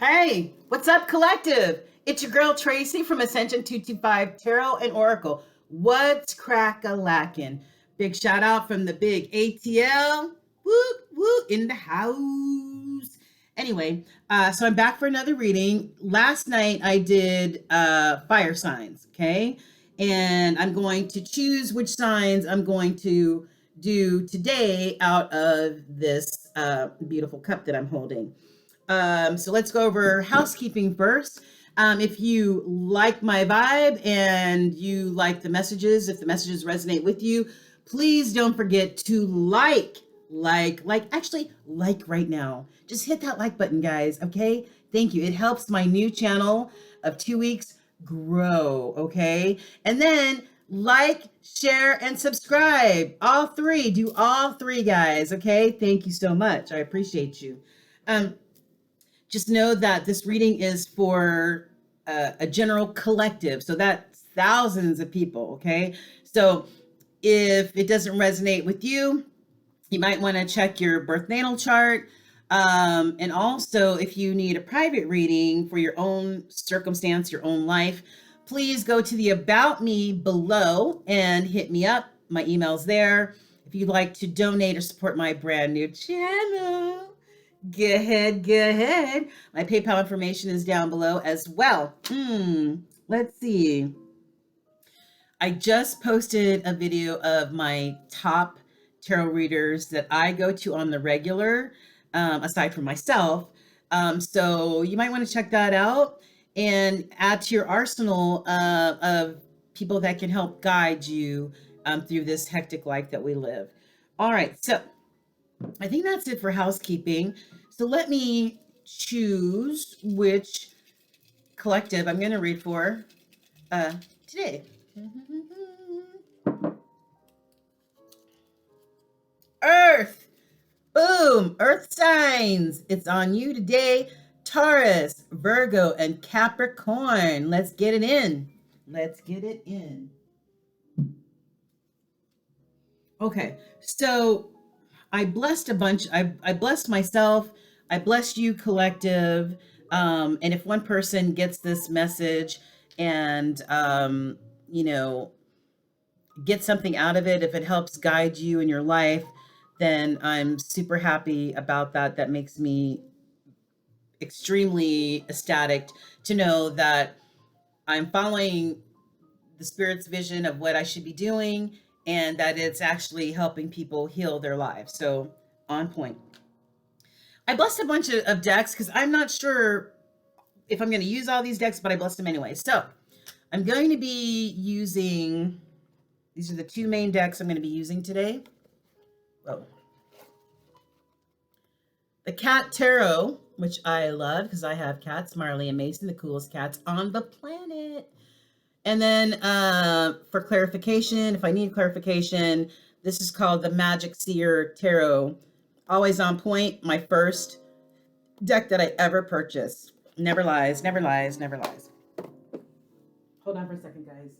Hey, what's up, collective? It's your girl Tracy from Ascension 225 Tarot and Oracle. What's crack-a-lackin'? Big shout out from the big ATL. Woo, woo, in the house. Anyway, so I'm back for another reading. Last night I did fire signs, okay? And I'm going to choose which signs I'm going to do today out of this beautiful cup that I'm holding. So let's go over housekeeping first. If you like my vibe and you like the messages, if the messages resonate with you, please don't forget to like right now. Just hit that like button, guys. Okay. Thank you. It helps my new channel of 2 weeks grow. Okay. And then like, share, and subscribe. All three. Do all three, guys. Okay. Thank you so much. I appreciate you. Just know that this reading is for a general collective. So that's thousands of people, okay? So if it doesn't resonate with you, you might want to check your birth natal chart. And also, if you need a private reading for your own circumstance, your own life, please go to the About Me below and hit me up. My email's there. If you'd like to donate or support my brand new channel, go ahead. My PayPal information is down below as well. Let's see. I just posted a video of my top tarot readers that I go to on the regular, aside from myself. So you might want to check that out and add to your arsenal of people that can help guide you through this hectic life that we live. All right, so I think that's it for housekeeping. So let me choose which collective I'm going to read for today. Earth. Boom. Earth signs. It's on you today. Taurus, Virgo, and Capricorn. Let's get it in. Okay. So I blessed a bunch. I blessed myself. I blessed you, collective. And if one person gets this message and, get something out of it, if it helps guide you in your life, then I'm super happy about that. That makes me extremely ecstatic to know that I'm following the Spirit's vision of what I should be doing and that it's actually helping people heal their lives. So on point. I blessed a bunch of decks because I'm not sure if I'm going to use all these decks, but I blessed them anyway. So I'm going to be using, these are the two main decks I'm going to be using today. Whoa. The Cat Tarot, which I love because I have cats, Marley and Mason, the coolest cats on the planet. And then for clarification, if I need clarification, this is called the Magic Seer Tarot. Always on point. My first deck that I ever purchased. Never lies, never lies, never lies. Hold on for a second, guys.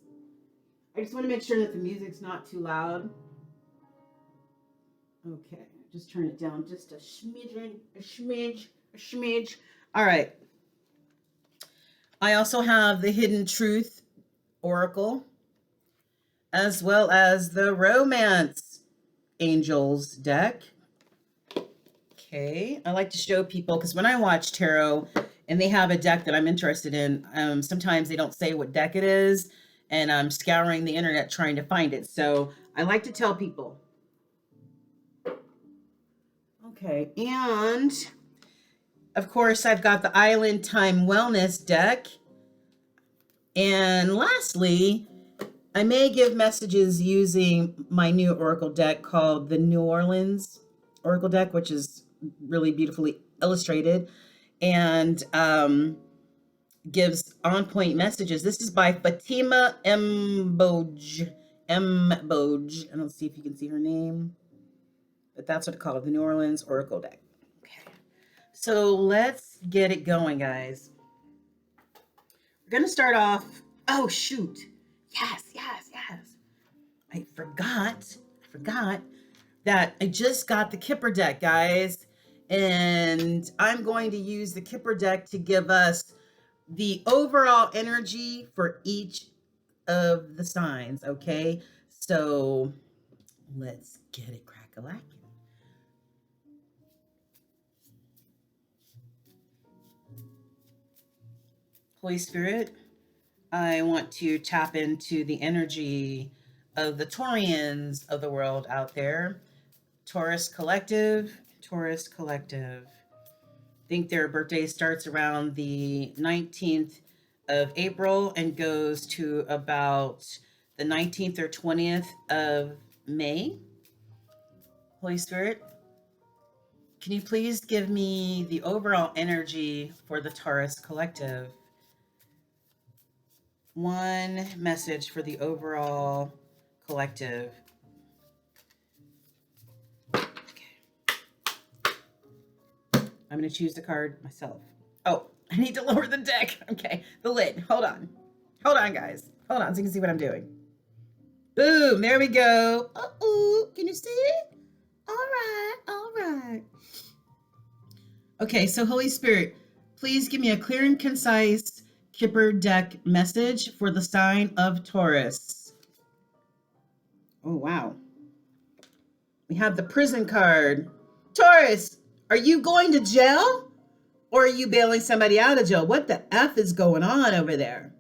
I just want to make sure that the music's not too loud. Okay, just turn it down just a smidge. All right. I also have the Hidden Truth Oracle, as well as the Romance Angels deck. Okay, I like to show people because when I watch tarot and they have a deck that I'm interested in, sometimes they don't say what deck it is, and I'm scouring the internet trying to find it. So I like to tell people. Okay, and of course I've got the Island Time Wellness deck. And lastly, I may give messages using my new Oracle deck called the New Orleans Oracle deck, which is really beautifully illustrated and gives on-point messages. This is by Fatima Mboj. I don't see if you can see her name, but that's what it's called, the New Orleans Oracle deck. Okay, so let's get it going, guys. We're going to start off. Oh, shoot. Yes. I forgot that I just got the Kipper deck, guys. And I'm going to use the Kipper deck to give us the overall energy for each of the signs, okay? So let's get it crack-a-lackin'. Holy Spirit, I want to tap into the energy of the Taurians of the world out there. Taurus Collective, Taurus Collective. I think their birthday starts around the 19th of April and goes to about the 19th or 20th of May. Holy Spirit, can you please give me the overall energy for the Taurus Collective? One message for the overall collective. Okay. I'm going to choose the card myself. Oh, I need to lower the deck. Okay, the lid. Hold on. Hold on, guys. Hold on so you can see what I'm doing. Boom, there we go. Uh-oh, can you see it? All right, all right. Okay, so Holy Spirit, please give me a clear and concise Kipper deck message for the sign of Taurus. Oh, wow. We have the prison card. Taurus, are you going to jail? Or are you bailing somebody out of jail? What the F is going on over there?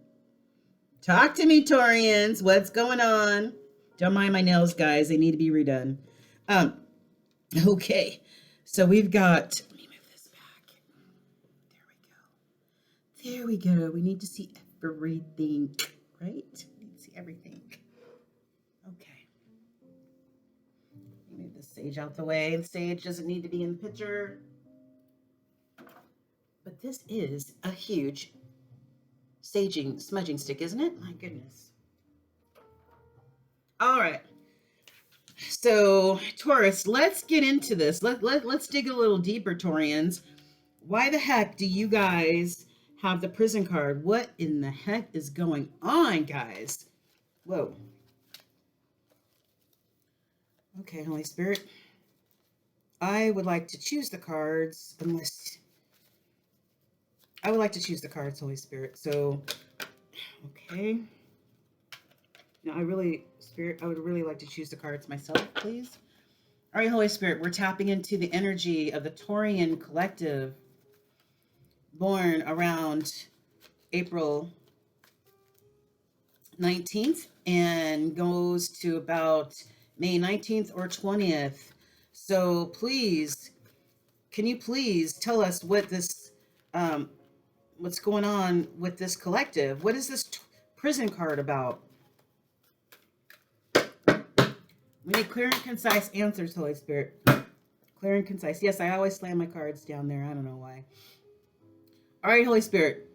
Talk to me, Taurians. What's going on? Don't mind my nails, guys. They need to be redone. Okay. So we've got, let me move this back. There we go. There we go. We need to see everything, right? We need to see everything. Okay. Move the sage out the way. The sage doesn't need to be in the picture. But this is a huge smudging stick, isn't it? My goodness. All right. So, Taurus, let's get into this. Let's dig a little deeper, Taurians. Why the heck do you guys have the prison card? What in the heck is going on, guys? Whoa. Okay, Holy Spirit. I would like to choose the cards unless... I would like to choose the cards, Holy Spirit. So, okay. Now, I would really like to choose the cards myself, please. All right, Holy Spirit, we're tapping into the energy of the Taurian collective born around April 19th and goes to about May 19th or 20th. So please, can you please tell us what this, what's going on with this collective? What is this prison card about? We need clear and concise answers, Holy Spirit. Clear and concise. Yes, I always slam my cards down there. I don't know why. All right, Holy Spirit,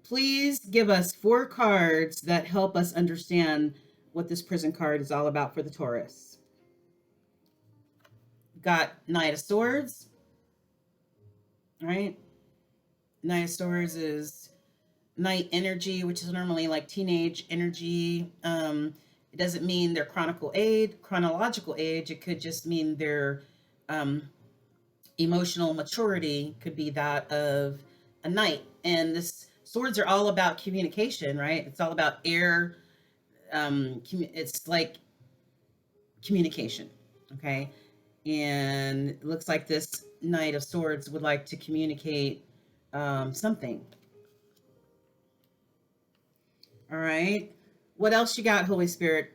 please give us 4 cards that help us understand what this prison card is all about for the Taurus. Got Knight of Swords. All right. Knight of Swords is night energy, which is normally like teenage energy. It doesn't mean their chronological age. It could just mean their emotional maturity could be that of a knight. And this swords are all about communication, right? It's all about air. It's like communication, okay? And it looks like this Knight of Swords would like to communicate something. All right. What else you got, Holy Spirit?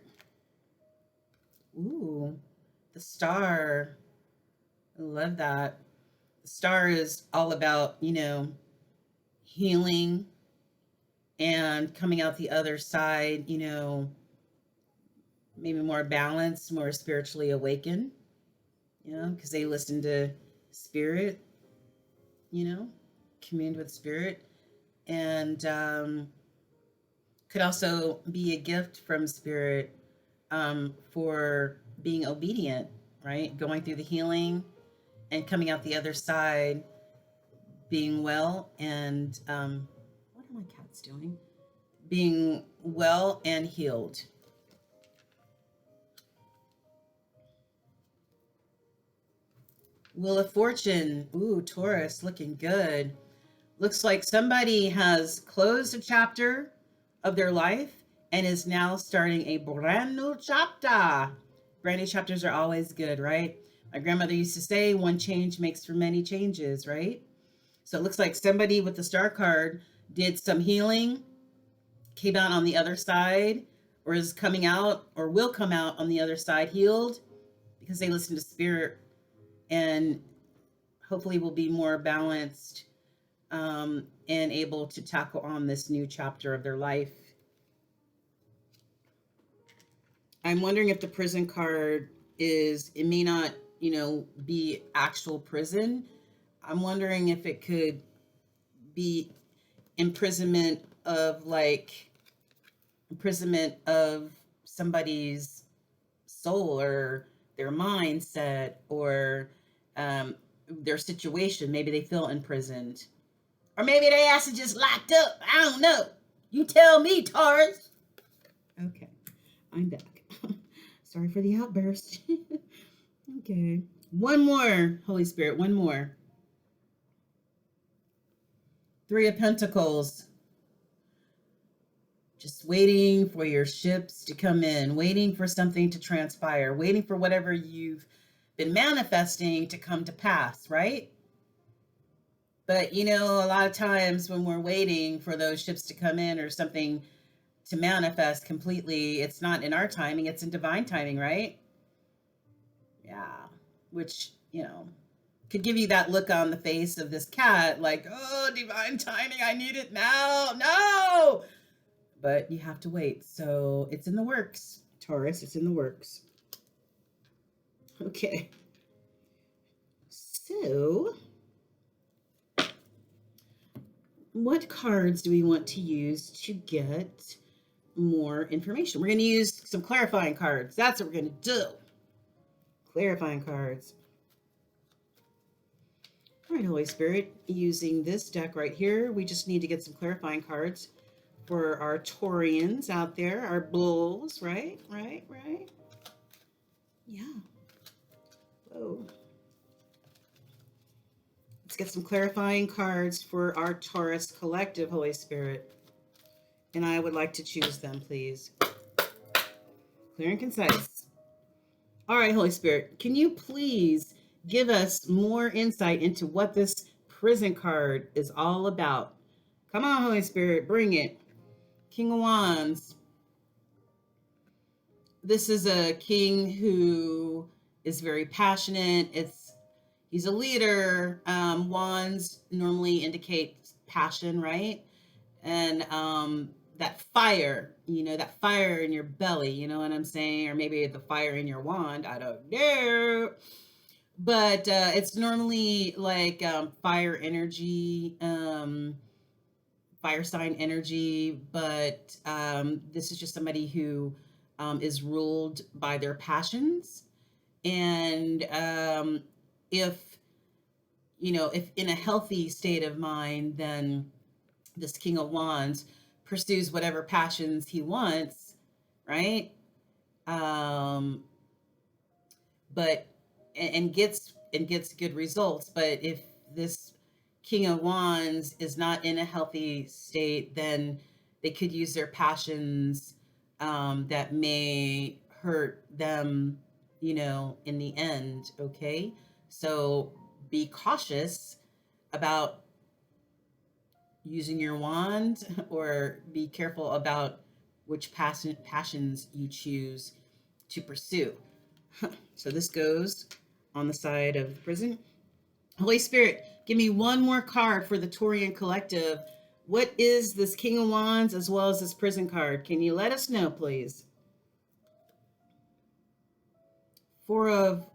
Ooh, the Star. I love that. The Star is all about, healing and coming out the other side, maybe more balanced, more spiritually awakened, because they listen to spirit, communed with spirit. And could also be a gift from spirit for being obedient, right? Going through the healing and coming out the other side, being well and, what are my cats doing? Being well and healed. Wheel of Fortune. Ooh, Taurus, looking good. Looks like somebody has closed a chapter of their life and is now starting a brand new chapter. Brand new chapters are always good, right? My grandmother used to say, one change makes for many changes, right? So it looks like somebody with the star card did some healing, came out on the other side, or is coming out or will come out on the other side healed because they listened to spirit, and hopefully will be more balanced, and able to tackle on this new chapter of their life. I'm wondering if the prison card is, it may not, be actual prison. I'm wondering if it could be imprisonment of like imprisonment of somebody's soul or their mindset or their situation. Maybe they feel imprisoned. Or maybe they actually just locked up. I don't know. You tell me, Taurus. Okay, I'm back. Sorry for the outburst. Okay. One more, Holy Spirit, one more. Three of Pentacles. Just waiting for your ships to come in, waiting for something to transpire, waiting for whatever you've been manifesting to come to pass, right? But a lot of times when we're waiting for those ships to come in or something to manifest completely, it's not in our timing, it's in divine timing, right? Yeah. Which, could give you that look on the face of this cat, like, oh, divine timing, I need it now. No. But you have to wait. So it's in the works, Taurus. It's in the works. Okay. So, what cards do we want to use to get more information? We're going to use some clarifying cards. That's what we're going to do. Clarifying cards. All right, Holy Spirit, using this deck right here, we just need to get some clarifying cards for our Taurians out there, our bulls, right? Yeah. Whoa. Let's get some clarifying cards for our Taurus collective, Holy Spirit. And I would like to choose them, please. Clear and concise. All right, Holy Spirit, can you please give us more insight into what this prison card is all about? Come on, Holy Spirit, bring it. King of Wands. This is a king who is very passionate. He's a leader. Wands normally indicate passion, right? And that fire, that fire in your belly, you know what I'm saying? Or maybe the fire in your wand, I don't know. But it's normally like fire energy, fire sign energy. But this is just somebody who is ruled by their passions. And if if in a healthy state of mind, then this King of Wands pursues whatever passions he wants, right? Um, but and gets good results. But if this King of Wands is not in a healthy state, then they could use their passions that may hurt them, in the end. Okay, so be cautious about using your wand, or be careful about which passions you choose to pursue. So this goes on the side of the prison. Holy Spirit, give me one more card for the Taurian collective. What is this King of Wands as well as this prison card? Can you let us know, please? Four of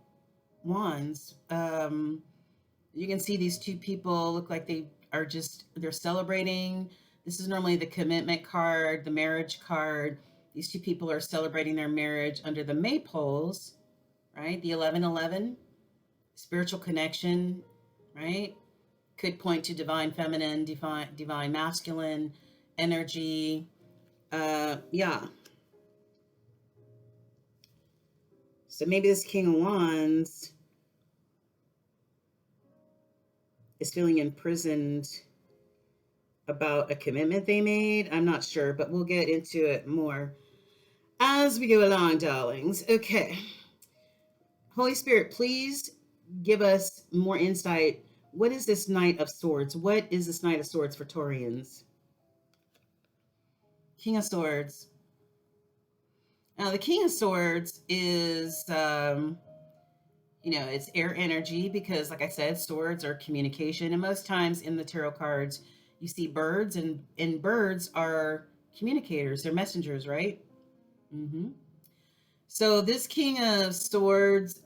Wands. You can see these two people look like they're celebrating. This is normally the commitment card, the marriage card. These two people are celebrating their marriage under the maypoles, right? The 1111, spiritual connection, right? Could point to divine feminine, divine masculine energy. Yeah. So maybe this King of Wands is feeling imprisoned about a commitment they made. I'm not sure, but we'll get into it more as we go along, darlings. Okay. Holy Spirit, please give us more insight. What is this Knight of Swords? What is this Knight of Swords for Taurians? King of Swords. Now, the King of Swords is, it's air energy because, like I said, swords are communication. And most times in the tarot cards, you see birds, and birds are communicators. They're messengers, right? Mm-hmm. So this King of Swords,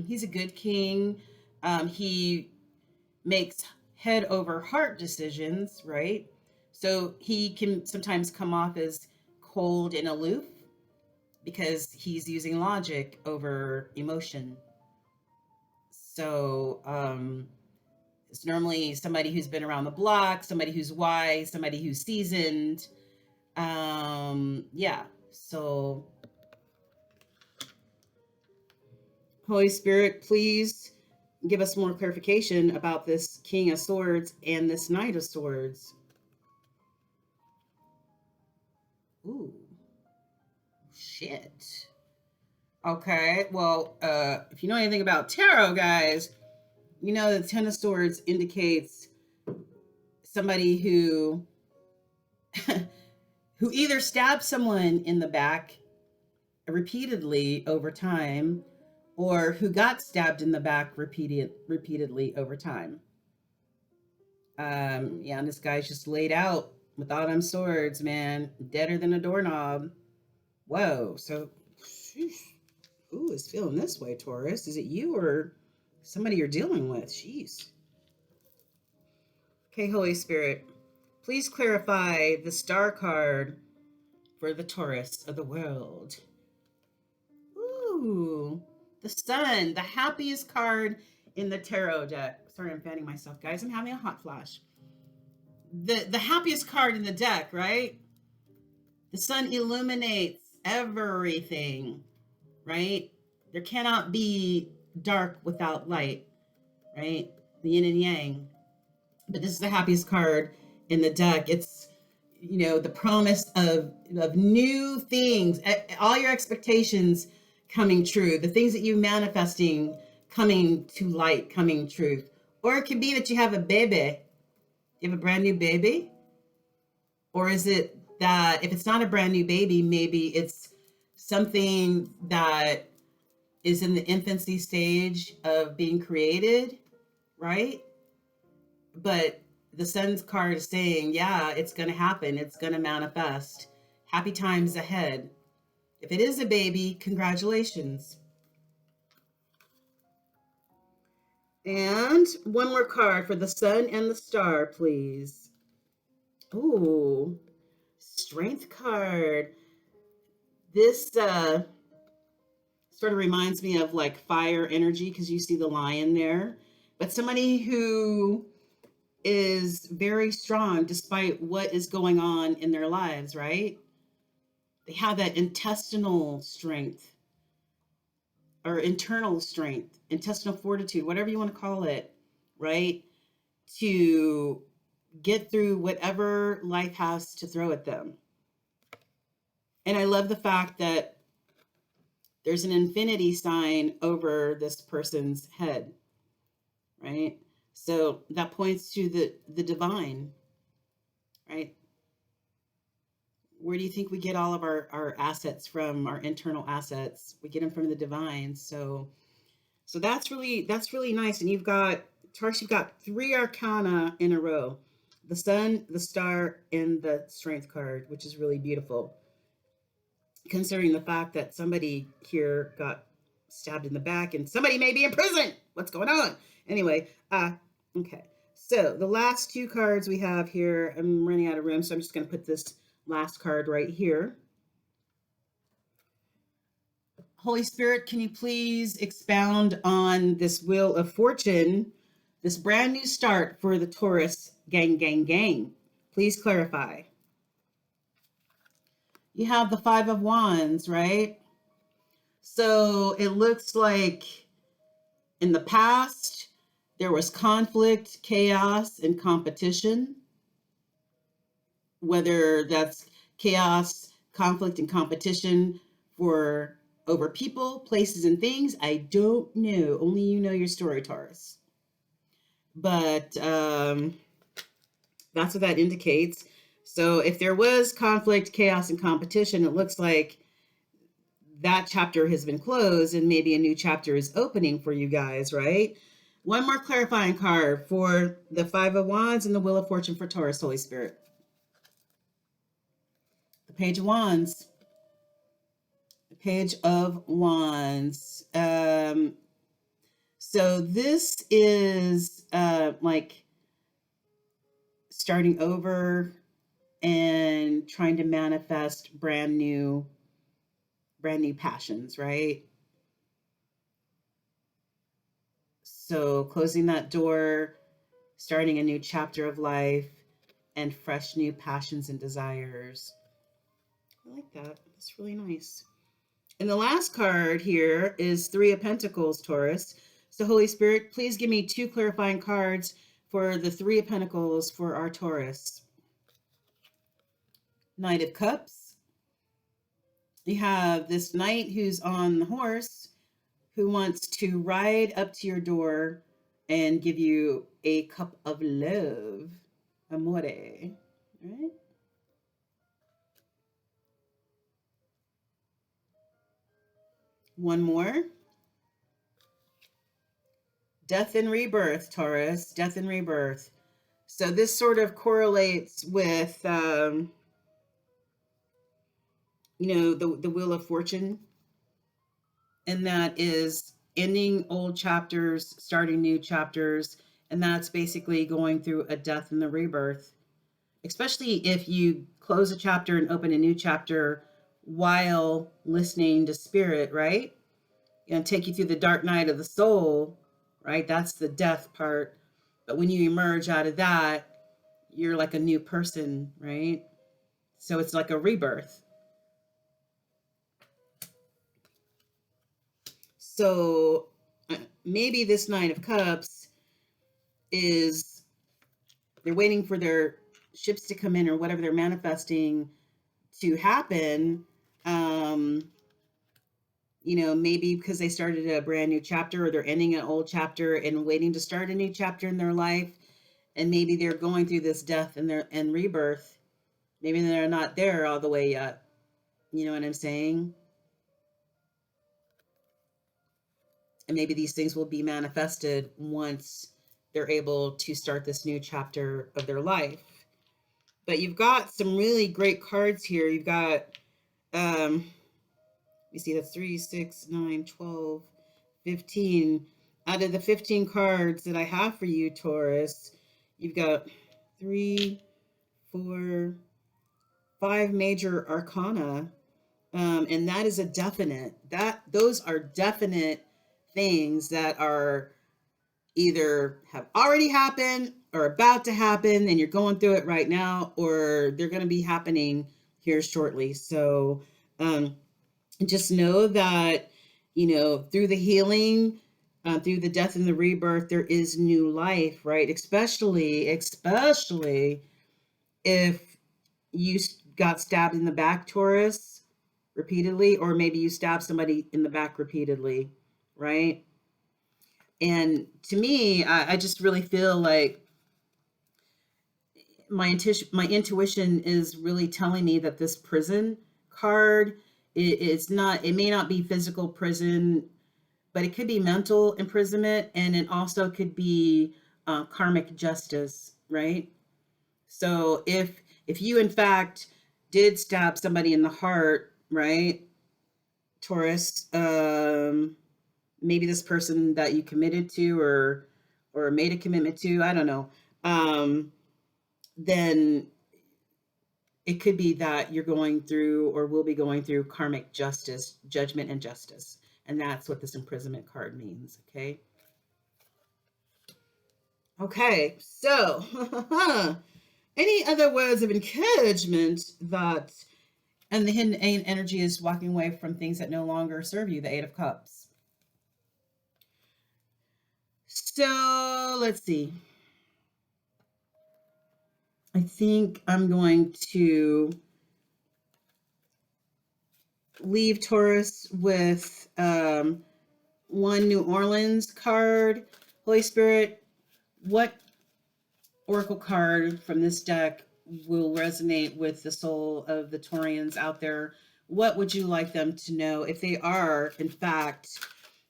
he's a good king. He makes head over heart decisions, right? So he can sometimes come off as cold and aloof because he's using logic over emotion. So it's normally somebody who's been around the block, somebody who's wise, somebody who's seasoned. Yeah. So Holy Spirit, please give us more clarification about this King of Swords and this Knight of Swords. Ooh, shit. Okay, well, if you know anything about tarot, guys, you know the Ten of Swords indicates somebody who who either stabbed someone in the back repeatedly over time, or who got stabbed in the back repeatedly over time. Yeah, and this guy's just laid out with all them swords, man, deader than a doorknob. Whoa, so who is feeling this way, Taurus? Is it you or somebody you're dealing with? Jeez. Okay, Holy Spirit, please clarify the star card for the Taurus of the world. Ooh, the sun, the happiest card in the tarot deck. Sorry, I'm fanning myself, guys. I'm having a hot flash. The happiest card in the deck, right? The sun illuminates everything, right? There cannot be dark without light, right? The yin and yang. But this is the happiest card in the deck. It's, the promise of new things, all your expectations coming true, the things that you're manifesting coming to light, coming truth. Or it could be that you have a baby. You have a brand new baby? Or is it that if it's not a brand new baby, maybe it's something that is in the infancy stage of being created, right? But the sun's card is saying, yeah, it's going to happen. It's going to manifest. Happy times ahead. If it is a baby, congratulations. And one more card for the sun and the star, please. Ooh, strength card. This sort of reminds me of like fire energy because you see the lion there. But somebody who is very strong despite what is going on in their lives, right? They have that intestinal strength or internal strength, intestinal fortitude, whatever you want to call it, right? To get through whatever life has to throw at them. And I love the fact that there's an infinity sign over this person's head, right? So that points to the divine, right? Where do you think we get all of our assets from, our internal assets? We get them from the divine. So that's really nice. And you've got, Taurus, you've got 3 arcana in a row. The sun, the star, and the strength card, which is really beautiful. Considering the fact that somebody here got stabbed in the back and somebody may be in prison. What's going on? Anyway, okay. So the last 2 cards we have here, I'm running out of room, so I'm just going to put this last card right here. Holy Spirit, can you please expound on this Wheel of Fortune, this brand new start for the Taurus gang? Please clarify. You have the 5 of Wands, right? So it looks like in the past, there was conflict, chaos, and competition, whether that's chaos, conflict, and competition for over people, places, and things. I don't know. Only you know your story, Taurus. But that's what that indicates. So if there was conflict, chaos, and competition, it looks like that chapter has been closed and maybe a new chapter is opening for you guys, right? One more clarifying card for the Five of Wands and the Wheel of Fortune for Taurus, Holy Spirit. The Page of Wands. The Page of Wands. So this is like starting over and trying to manifest brand new passions, right? So closing that door, starting a new chapter of life, and fresh new passions and desires. I like that. That's really nice. And the last card here is Three of Pentacles, Taurus. So Holy Spirit, please give me 2 clarifying cards for the Three of Pentacles for our Taurus. Knight of Cups. You have this knight who's on the horse who wants to ride up to your door and give you a cup of love. Amore. Right? One more. Death and rebirth, Taurus. Death and rebirth. So this sort of correlates with, the Wheel of Fortune. And that is ending old chapters, starting new chapters. And that's basically going through a death and the rebirth. Especially if you close a chapter and open a new chapter while listening to spirit, right? And take you through the dark night of the soul, right? That's the death part. But when you emerge out of that, you're like a new person, right? So it's like a rebirth. So maybe this Nine of Cups is they're waiting for their ships to come in or whatever they're manifesting to happen. Maybe because they started a brand new chapter or they're ending an old chapter and waiting to start a new chapter in their life. And maybe they're going through this death and rebirth. Maybe they're not there all the way yet. You know what I'm saying? And maybe these things will be manifested once they're able to start this new chapter of their life. But you've got some really great cards here. You've got, you see that's 3, 6, 9, 12, 15. Out of the 15 cards that I have for you, Taurus, you've got 3, 4, 5 major arcana. And that is a definite. Those are definite things that are either have already happened or about to happen and you're going through it right now, or they're going to be happening here shortly. So just know that, through the healing, through the death and the rebirth, there is new life, right? Especially if you got stabbed in the back, Taurus, repeatedly, or maybe you stabbed somebody in the back repeatedly, right? And to me, I just really feel like my intuition is really telling me that this prison card, it may not be physical prison, but it could be mental imprisonment, and it also could be karmic justice, right? So if you in fact did stab somebody in the heart, right, Taurus, maybe this person that you committed to or made a commitment to, I don't know, then it could be that you're going through or will be going through karmic justice, judgment and justice. And that's what this imprisonment card means, okay? Okay, so any other words of encouragement that, and the hidden energy is walking away from things that no longer serve you, the Eight of Cups. So let's see. I think I'm going to leave Taurus with one New Orleans card. Holy Spirit, what oracle card from this deck will resonate with the soul of the Taurians out there? What would you like them to know if they are, in fact,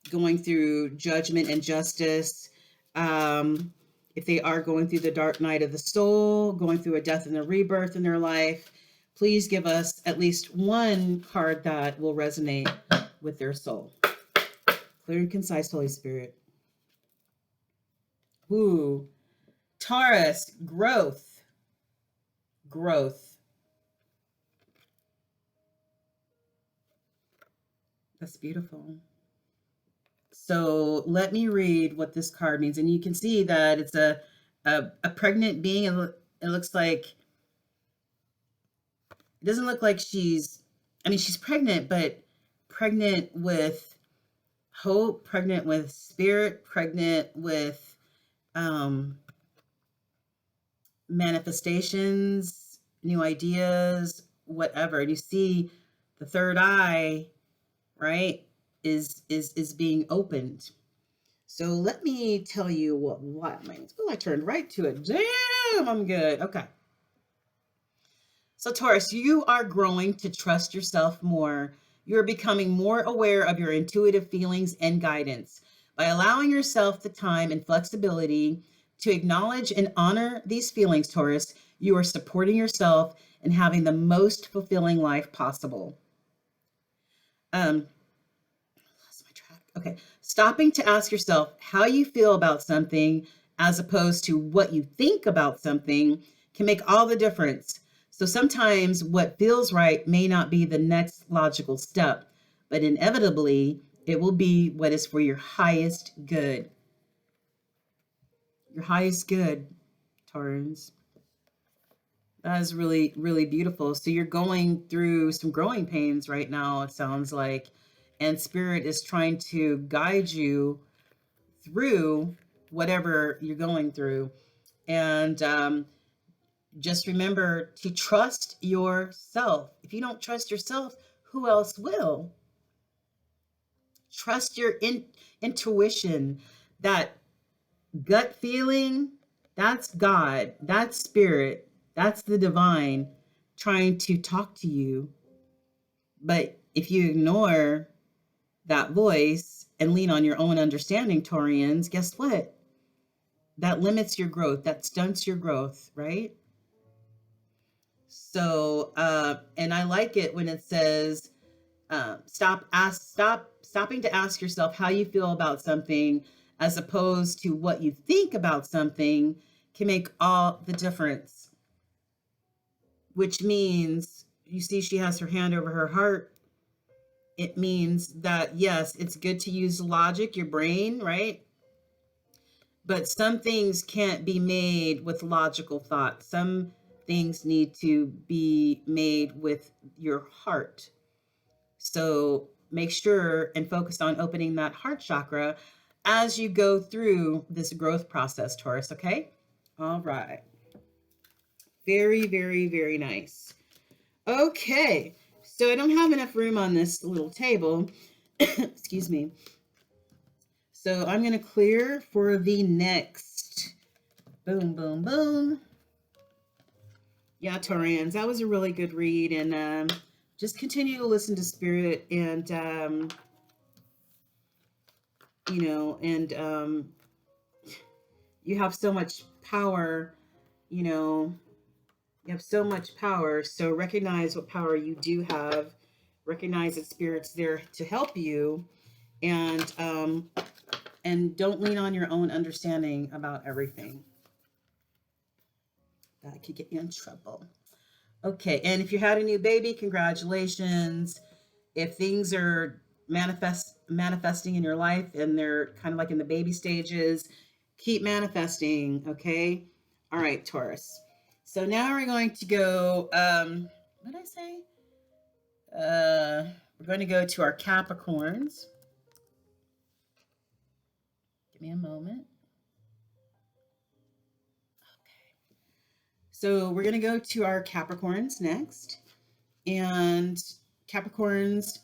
going through judgment and justice? If they are going through the dark night of the soul, going through a death and a rebirth in their life, please give us at least one card that will resonate with their soul. Clear and concise, Holy Spirit. Ooh, Taurus, growth. Growth. That's beautiful. So let me read what this card means. And you can see that it's a pregnant being. And it looks like, it doesn't look like she's pregnant, but pregnant with hope, pregnant with spirit, pregnant with manifestations, new ideas, whatever. And you see the third eye, right, is being opened. So let me tell you what means. Oh, I turned right to it. Damn, I'm good. Okay. So Taurus, you are growing to trust yourself more. You're becoming more aware of your intuitive feelings and guidance. By allowing yourself the time and flexibility to acknowledge and honor these feelings, Taurus, you are supporting yourself and having the most fulfilling life possible. Lost my track. Okay. Stopping to ask yourself how you feel about something as opposed to what you think about something can make all the difference. So sometimes what feels right may not be the next logical step, but inevitably it will be what is for your highest good. Your highest good, Taurus. That is really, really beautiful. So you're going through some growing pains right now, it sounds like, and Spirit is trying to guide you through whatever you're going through. And just remember to trust yourself. If you don't trust yourself, who else will? Trust your intuition, that gut feeling. That's God, that's Spirit, that's the divine trying to talk to you. But if you ignore that voice and lean on your own understanding, Taurians, guess what? That limits your growth, that stunts your growth, right? So, and I like it when it says, stopping to ask yourself how you feel about something as opposed to what you think about something can make all the difference. Which means, you see, she has her hand over her heart. It means that, yes, it's good to use logic, your brain, right? But some things can't be made with logical thought. Some things need to be made with your heart. So make sure and focus on opening that heart chakra as you go through this growth process, Taurus, okay? All right. Very, very, very nice. Okay, so I don't have enough room on this little table. Excuse me. So I'm going to clear for the next. Boom, boom, boom. Yeah, Taurians, that was a really good read. And just continue to listen to Spirit and, you have so much power, you have so much power. So recognize what power you do have. Recognize that Spirit's there to help you. And don't lean on your own understanding about everything. That could get you in trouble. Okay, and if you had a new baby, congratulations. If things are manifesting in your life and they're kind of like in the baby stages, keep manifesting, okay? All right, Taurus. So now we're going to go, what did I say? We're going to go to our Capricorns. Give me a moment. So we're going to go to our Capricorns next. And Capricorns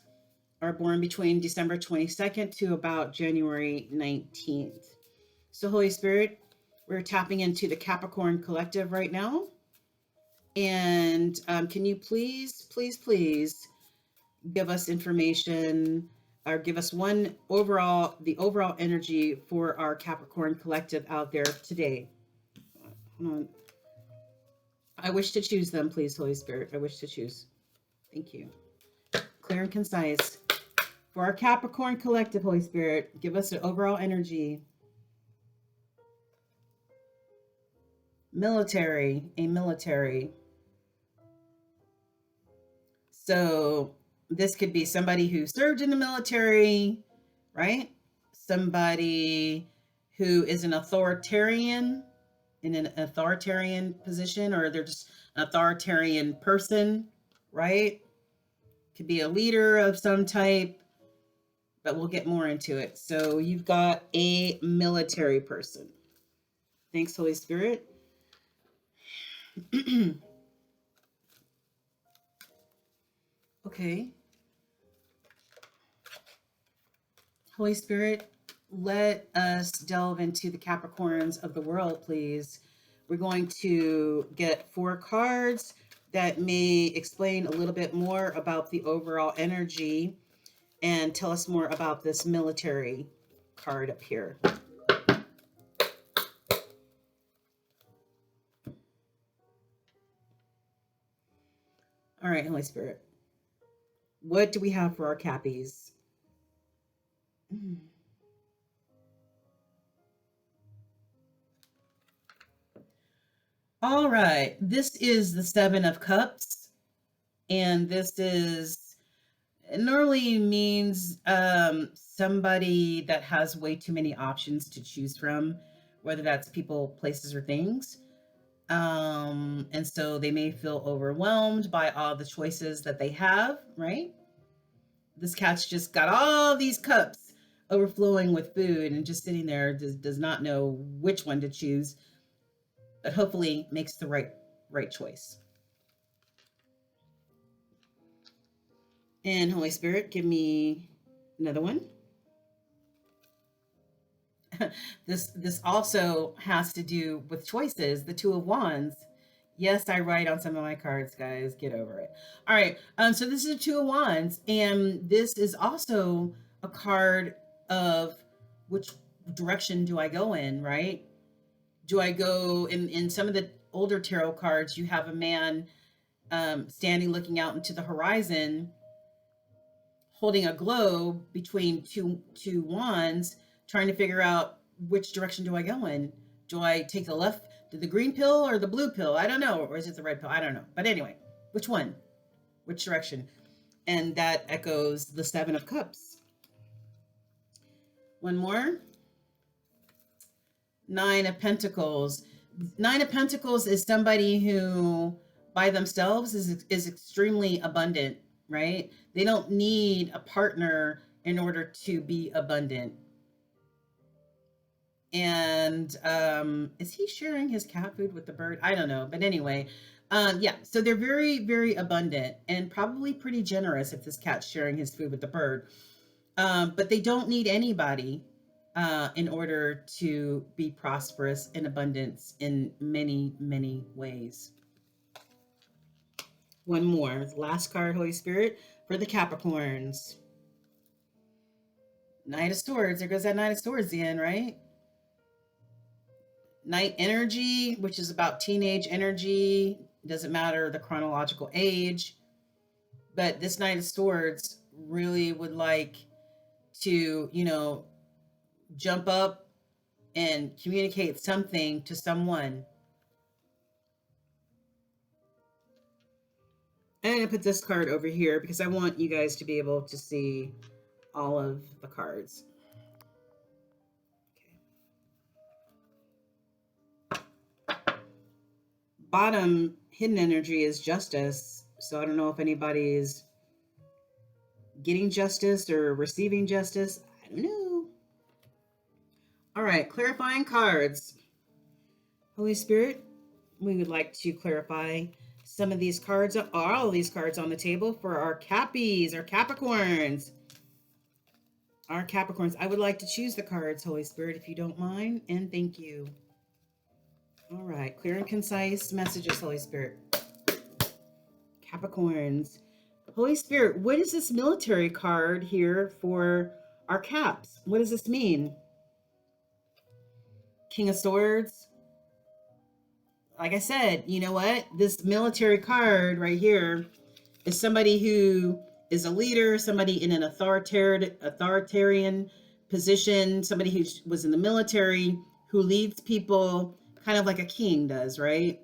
are born between December 22nd to about January 19th. So, Holy Spirit, we're tapping into the Capricorn collective right now. And can you please, please, please give us information or give us the overall energy for our Capricorn collective out there today? Hold on. I wish to choose them, please, Holy Spirit. I wish to choose. Thank you. Clear and concise. For our Capricorn collective, Holy Spirit, give us an overall energy. Military, a military. So this could be somebody who served in the military, right? Somebody who is an authoritarian, in an authoritarian position, or they're just an authoritarian person, right? Could be a leader of some type, but we'll get more into it. So you've got a military person. Thanks, Holy Spirit. Okay. Holy Spirit, let us delve into the Capricorns of the world, please. We're going to get 4 cards that may explain a little bit more about the overall energy and tell us more about this military card up here. All right, Holy Spirit. What do we have for our Cappies? All right, this is the 7 of Cups, and this is it normally means somebody that has way too many options to choose from, whether that's people, places, or things. And so they may feel overwhelmed by all the choices that they have, right? This cat's just got all these cups overflowing with food and just sitting there, does not know which one to choose, but hopefully makes the right choice. And Holy Spirit, give me another one. This also has to do with choices. The 2 of Wands. Yes, I write on some of my cards, guys. Get over it. All right. So this is a 2 of Wands, and this is also a card of which direction do I go in, right? Do I go in some of the older tarot cards? You have a man standing looking out into the horizon, holding a globe between two wands, trying to figure out which direction do I go in. Do I take the left, the green pill or the blue pill? I don't know. Or is it the red pill? I don't know. But anyway, which one? Which direction? And that echoes the 7 of Cups. One more. 9 of Pentacles. 9 of Pentacles is somebody who by themselves is extremely abundant, right? They don't need a partner in order to be abundant. And is he sharing his cat food with the bird? I don't know. But anyway, yeah, so they're very, very abundant and probably pretty generous if this cat's sharing his food with the bird. But they don't need anybody in order to be prosperous in abundance in many, many ways. One more. Last card, Holy Spirit, for the Capricorns. Knight of Swords. There goes that Knight of Swords again, right? Knight energy, which is about teenage energy. Doesn't matter the chronological age. But this Knight of Swords really would like to, jump up and communicate something to someone. I'm going to put this card over here because I want you guys to be able to see all of the cards. Okay. Bottom hidden energy is justice. So I don't know if anybody's getting justice or receiving justice. I don't know. All right, clarifying cards. Holy Spirit, we would like to clarify some of these cards, or all of these cards on the table for our Cappies, our Capricorns. Our Capricorns. I would like to choose the cards, Holy Spirit, if you don't mind, and thank you. All right, clear and concise messages, Holy Spirit. Capricorns. Holy Spirit, what is this military card here for our Caps? What does this mean? King of Swords. Like I said, you know what? This military card right here is somebody who is a leader, somebody in an authoritarian position, somebody who was in the military, who leads people kind of like a king does, right?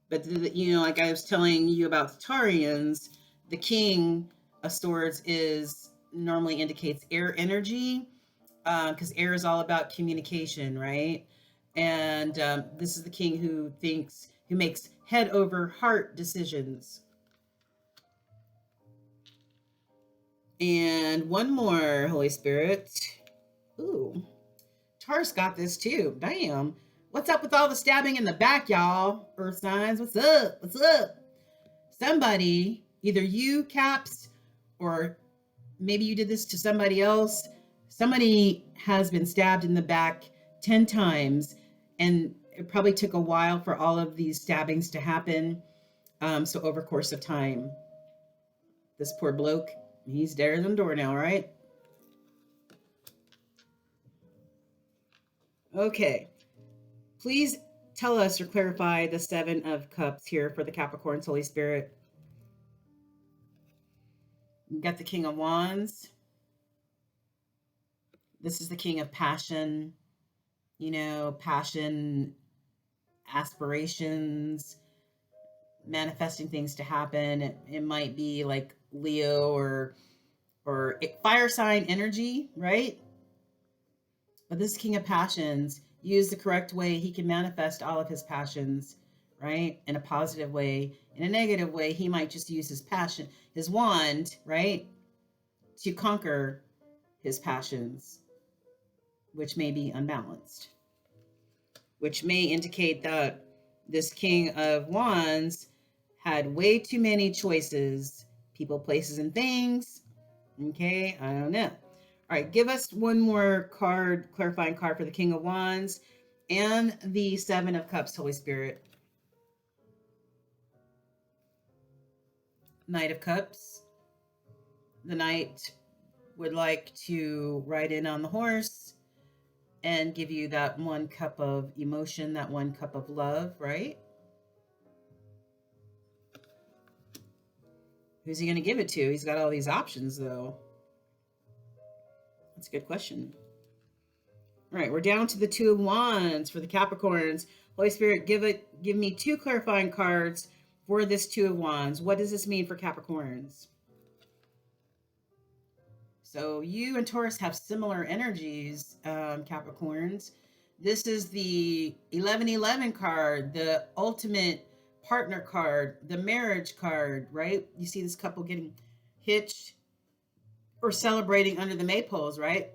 But, you know, like I was telling you about the Taurians, the King of Swords is normally indicates air energy, because air is all about communication, right? And this is the king who makes head over heart decisions. And one more, Holy Spirit. Ooh, Taurus got this too. Damn. What's up with all the stabbing in the back, y'all? Earth signs, what's up? What's up? Somebody, either you, Caps, or maybe you did this to somebody else. Somebody has been stabbed in the back 10 times, and it probably took a while for all of these stabbings to happen. So over course of time, this poor bloke, he's dead on the door now, right? Okay. Please tell us or clarify the Seven of Cups here for the Capricorns, Holy Spirit. We've got the King of Wands. This is the King of Passion, you know, passion, aspirations, manifesting things to happen. It might be like Leo or fire sign energy, right? But this King of Passions, used the correct way, he can manifest all of his passions, right? In a positive way. In a negative way, he might just use his passion, his wand, right? To conquer his passions, which may be unbalanced, which may indicate that this King of Wands had way too many choices, people, places, and things. Okay, I don't know. All right, give us one more card, clarifying card for the King of Wands and the Seven of Cups, Holy Spirit. Knight of Cups. The Knight would like to ride in on the horse and give you that one cup of emotion, that one cup of love, right? Who's he going to give it to? He's got all these options, though. That's a good question. All right, we're down to the Two of Wands for the Capricorns. Holy Spirit, give me two clarifying cards for this Two of Wands. What does this mean for Capricorns? So you and Taurus have similar energies, Capricorns. This is the 1111 card, the ultimate partner card, the marriage card, right? You see this couple getting hitched or celebrating under the maypoles, right?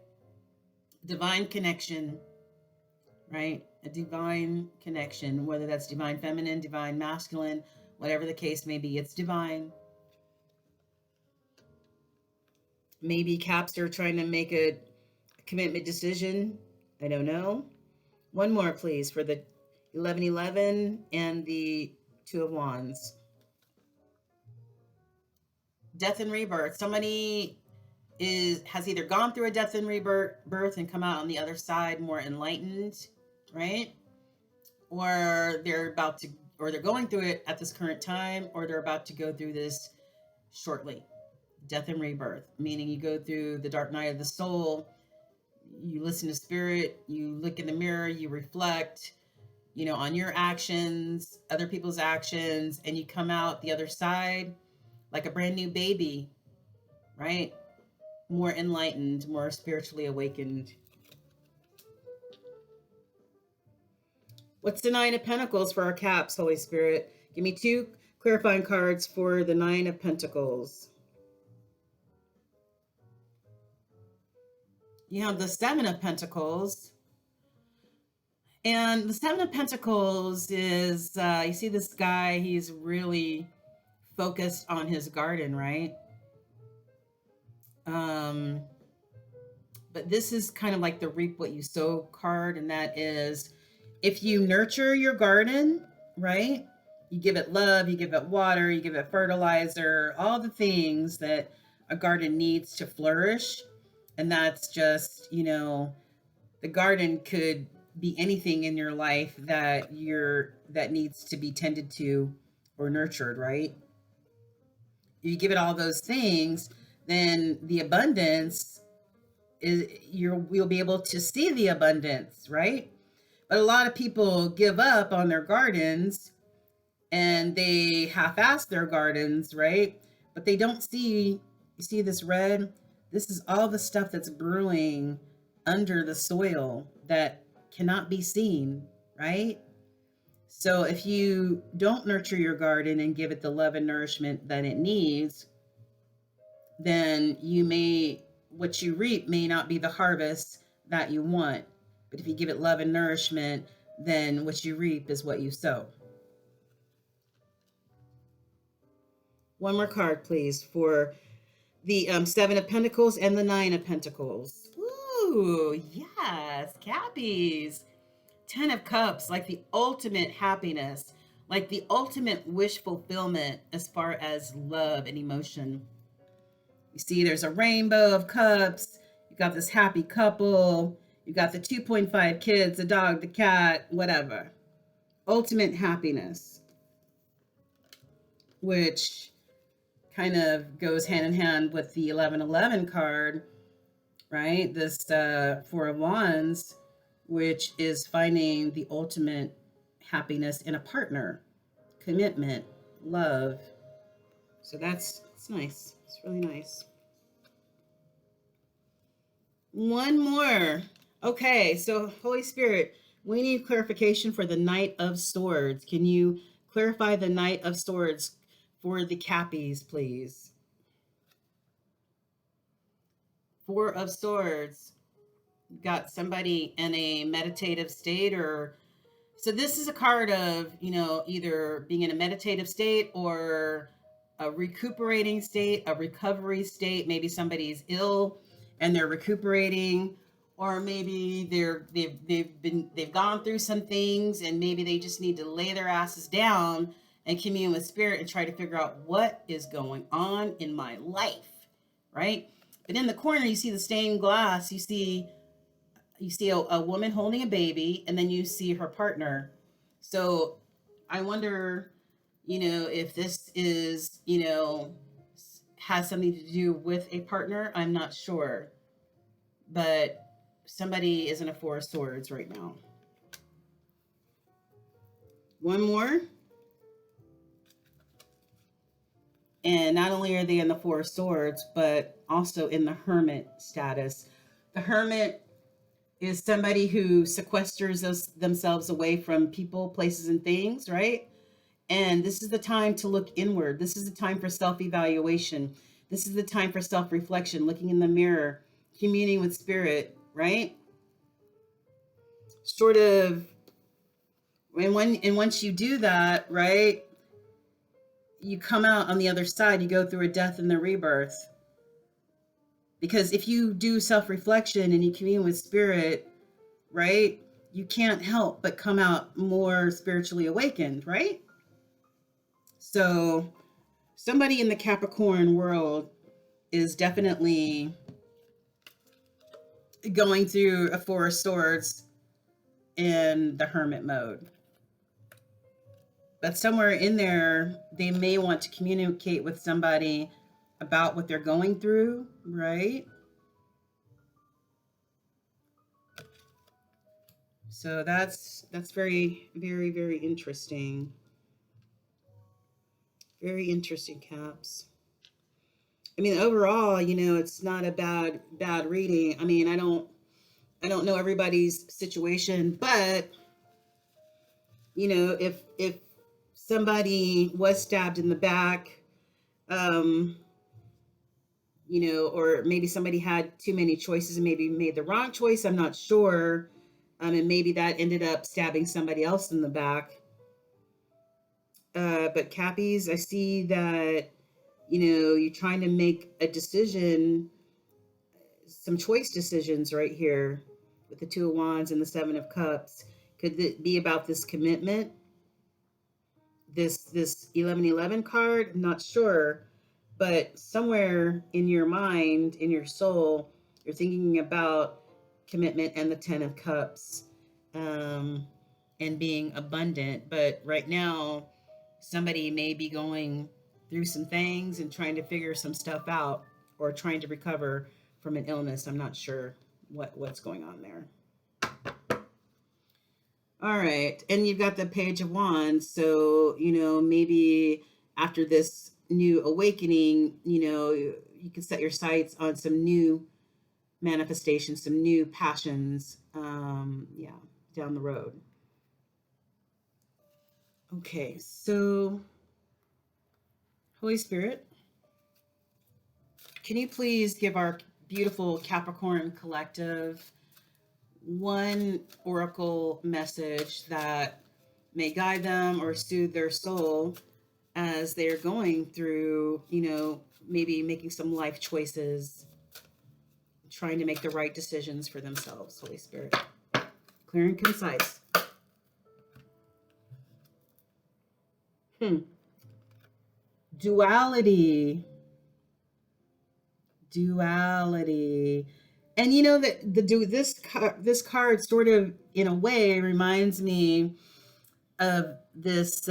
Divine connection, right? A divine connection, whether that's divine feminine, divine masculine, whatever the case may be, it's divine. Maybe Caps are trying to make a commitment decision. I don't know. One more, please, for the 1111 and the Two of Wands. Death and rebirth. Somebody has either gone through a death and rebirth and come out on the other side more enlightened, right? Or they're going through it at this current time, or they're about to go through this shortly. Death and rebirth, meaning you go through the dark night of the soul, you listen to spirit, you look in the mirror, you reflect, you know, on your actions, other people's actions, and you come out the other side like a brand new baby, right? More enlightened, more spiritually awakened. What's the Nine of Pentacles for our Caps, Holy Spirit? Give me two clarifying cards for the Nine of Pentacles. You have the Seven of Pentacles And the Seven of Pentacles is, you see this guy, he's really focused on his garden, right? Um, but this is kind of like the reap what you sow card. And that is, if you nurture your garden, right? You give it love, you give it water, you give it fertilizer, all the things that a garden needs to flourish. And that's just, the garden could be anything in your life that needs to be tended to or nurtured, right? If you give it all those things, then the abundance is you'll be able to see the abundance, right? But a lot of people give up on their gardens and they half-ass their gardens, right? But they don't see, you see this red? This is all the stuff that's brewing under the soil that cannot be seen, right? So if you don't nurture your garden and give it the love and nourishment that it needs, then what you reap may not be the harvest that you want. But if you give it love and nourishment, then what you reap is what you sow. One more card, please, for the Seven of Pentacles and the Nine of Pentacles. Ooh, yes, Cappies. 10 of Cups, like the ultimate happiness, like the ultimate wish fulfillment as far as love and emotion. You see, there's a rainbow of cups. You got this happy couple. You got the 2.5 kids, the dog, the cat, whatever. Ultimate happiness, which kind of goes hand in hand with the 1111 card, right? This Four of Wands, which is finding the ultimate happiness in a partner, commitment, love. So it's nice. It's really nice. One more. Okay, so Holy Spirit, we need clarification for the Knight of Swords. Can you clarify the Knight of Swords for the Cappies, please? Four of Swords. Got somebody in a meditative state, or so this is a card of, either being in a meditative state or a recuperating state, a recovery state. Maybe somebody's ill and they're recuperating, or maybe they've gone through some things and maybe they just need to lay their asses down and commune with spirit and try to figure out what is going on in my life, right? But in the corner, you see the stained glass, you see a woman holding a baby, and then you see her partner. So I wonder, if this is, has something to do with a partner. I'm not sure. But somebody is in a Four of Swords right now. One more. And not only are they in the Four of Swords, but also in the Hermit status. The Hermit is somebody who sequesters themselves away from people, places, and things, right? And this is the time to look inward. This is the time for self-evaluation. This is the time for self-reflection, looking in the mirror, communing with spirit, right? Sort of, and once you do that, right, you come out on the other side, you go through a death and the rebirth. Because if you do self-reflection and you commune with spirit, right, you can't help but come out more spiritually awakened, right? So somebody in the Capricorn world is definitely going through a Four of Swords in the Hermit mode. But somewhere in there, they may want to communicate with somebody about what they're going through, right? So that's very, very, very interesting. Very interesting, Caps. I mean, overall, it's not a bad reading. I mean, I don't know everybody's situation, but if somebody was stabbed in the back, or maybe somebody had too many choices and maybe made the wrong choice, I'm not sure. And maybe that ended up stabbing somebody else in the back. But Cappies, I see that, you're trying to make a decision, some choice decisions right here with the Two of Wands and the Seven of Cups. Could it be about this commitment? This 1111 card? I'm not sure, but somewhere in your mind, in your soul, you're thinking about commitment and the Ten of Cups, and being abundant. But right now, somebody may be going through some things and trying to figure some stuff out, or trying to recover from an illness. I'm not sure what's going on there. All right. And you've got the Page of Wands. So, maybe after this new awakening, you can set your sights on some new manifestations, some new passions, down the road. Okay. So, Holy Spirit, can you please give our beautiful Capricorn collective one oracle message that may guide them or soothe their soul as they're going through, maybe making some life choices, trying to make the right decisions for themselves. Holy Spirit, clear and concise. Duality. And that this card sort of, in a way, reminds me of this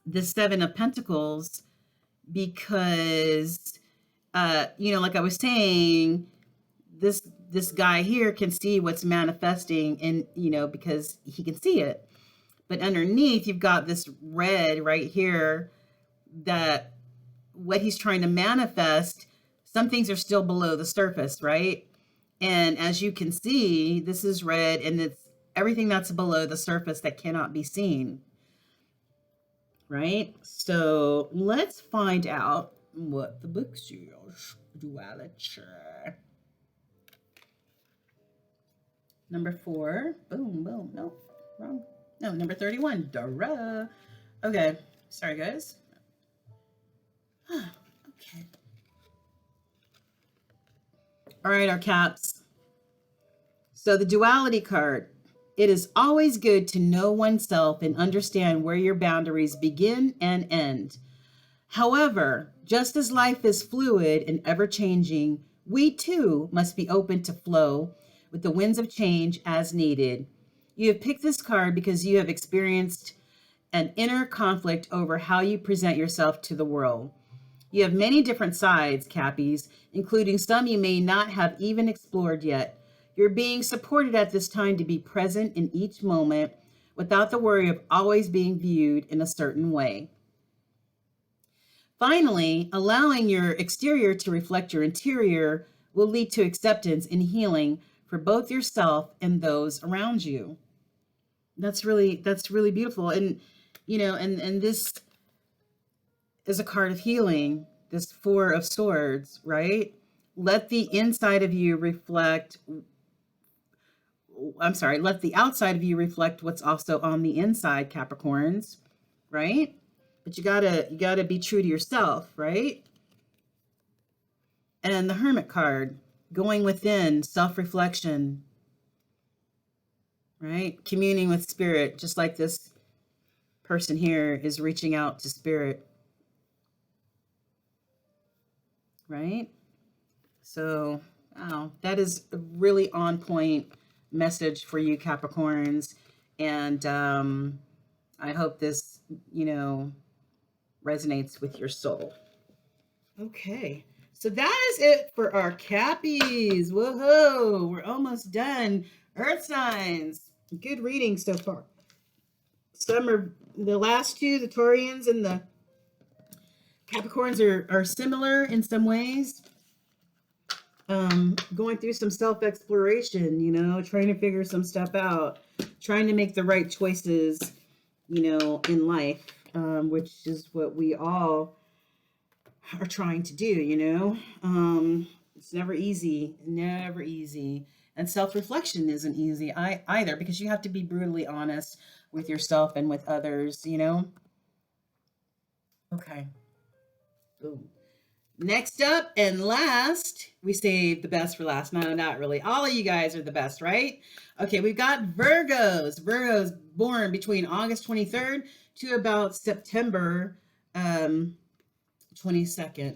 this Seven of Pentacles, because like I was saying, this guy here can see what's manifesting, and because he can see it. But underneath, you've got this red right here, that what he's trying to manifest, some things are still below the surface, right? And as you can see, this is red, and it's everything that's below the surface that cannot be seen, right? So let's find out what the book says. Duality. Number 4. Boom, boom. No, wrong. No, number 31. Duh. Okay. Sorry, guys. Okay. All right, our caps. So the duality card. It is always good to know oneself and understand where your boundaries begin and end. However, just as life is fluid and ever-changing, we too must be open to flow with the winds of change as needed. You have picked this card because you have experienced an inner conflict over how you present yourself to the world. You have many different sides, Cappies, including some you may not have even explored yet. You're being supported at this time to be present in each moment without the worry of always being viewed in a certain way. Finally, allowing your exterior to reflect your interior will lead to acceptance and healing for both yourself and those around you. That's really beautiful. And, and this is a card of healing, this Four of Swords, right? Let the outside of you reflect what's also on the inside, Capricorns, right? But you gotta be true to yourself, right? And the Hermit card, going within, self-reflection, right? Communing with spirit, just like this person here is reaching out to spirit, right? So, wow, that is a really on point message for you, Capricorns. And I hope this, resonates with your soul. Okay. So that is it for our Cappies. Woohoo! We're almost done. Earth signs. Good reading so far. Some are, the last two, the Taurians and the Capricorns, are similar in some ways. Going through some self-exploration, trying to figure some stuff out, trying to make the right choices, in life, which is what we all are trying to do, It's never easy, And self-reflection isn't easy either, because you have to be brutally honest with yourself and with others, you know? Okay. Boom. Next up and last, we saved the best for last. No, not really. All of you guys are the best, right? Okay, we've got Virgos. Virgos born between August 23rd to about September 22nd.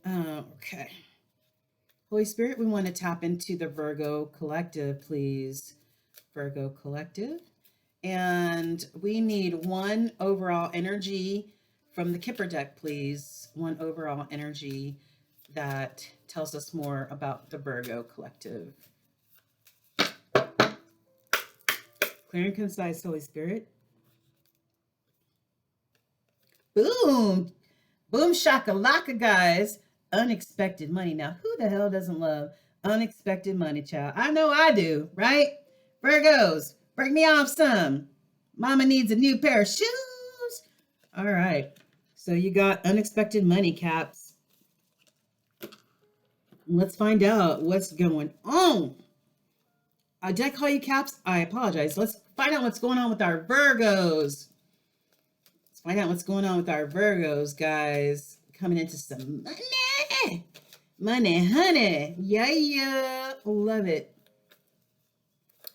Okay. Holy Spirit, we want to tap into the Virgo collective, please. Virgo collective. And we need one overall energy from the Kipper deck, please. One overall energy that tells us more about the Virgo collective. Clear and concise, Holy Spirit. Boom! Boom shakalaka, guys. Unexpected money. Now, who the hell doesn't love unexpected money, child? I know I do, right? Virgos, break me off some. Mama needs a new pair of shoes. All right. So you got unexpected money, Caps. Let's find out what's going on. Did I call you Caps? I apologize. Let's find out what's going on with our Virgos. Let's find out what's going on with our Virgos, guys. Coming into some money. Money, honey. Yeah. Love it.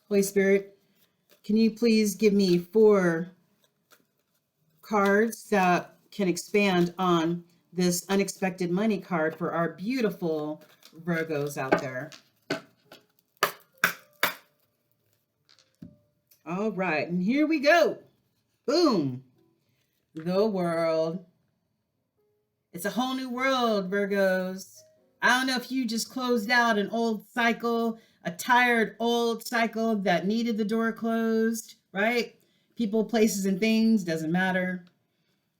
Holy Spirit, can you please give me 4 cards that can expand on this unexpected money card for our beautiful Virgos out there? All right, and here we go. Boom. The world. It's a whole new world, Virgos. I don't know if you just closed out an old cycle, a tired old cycle that needed the door closed, right? People, places, and things, doesn't matter.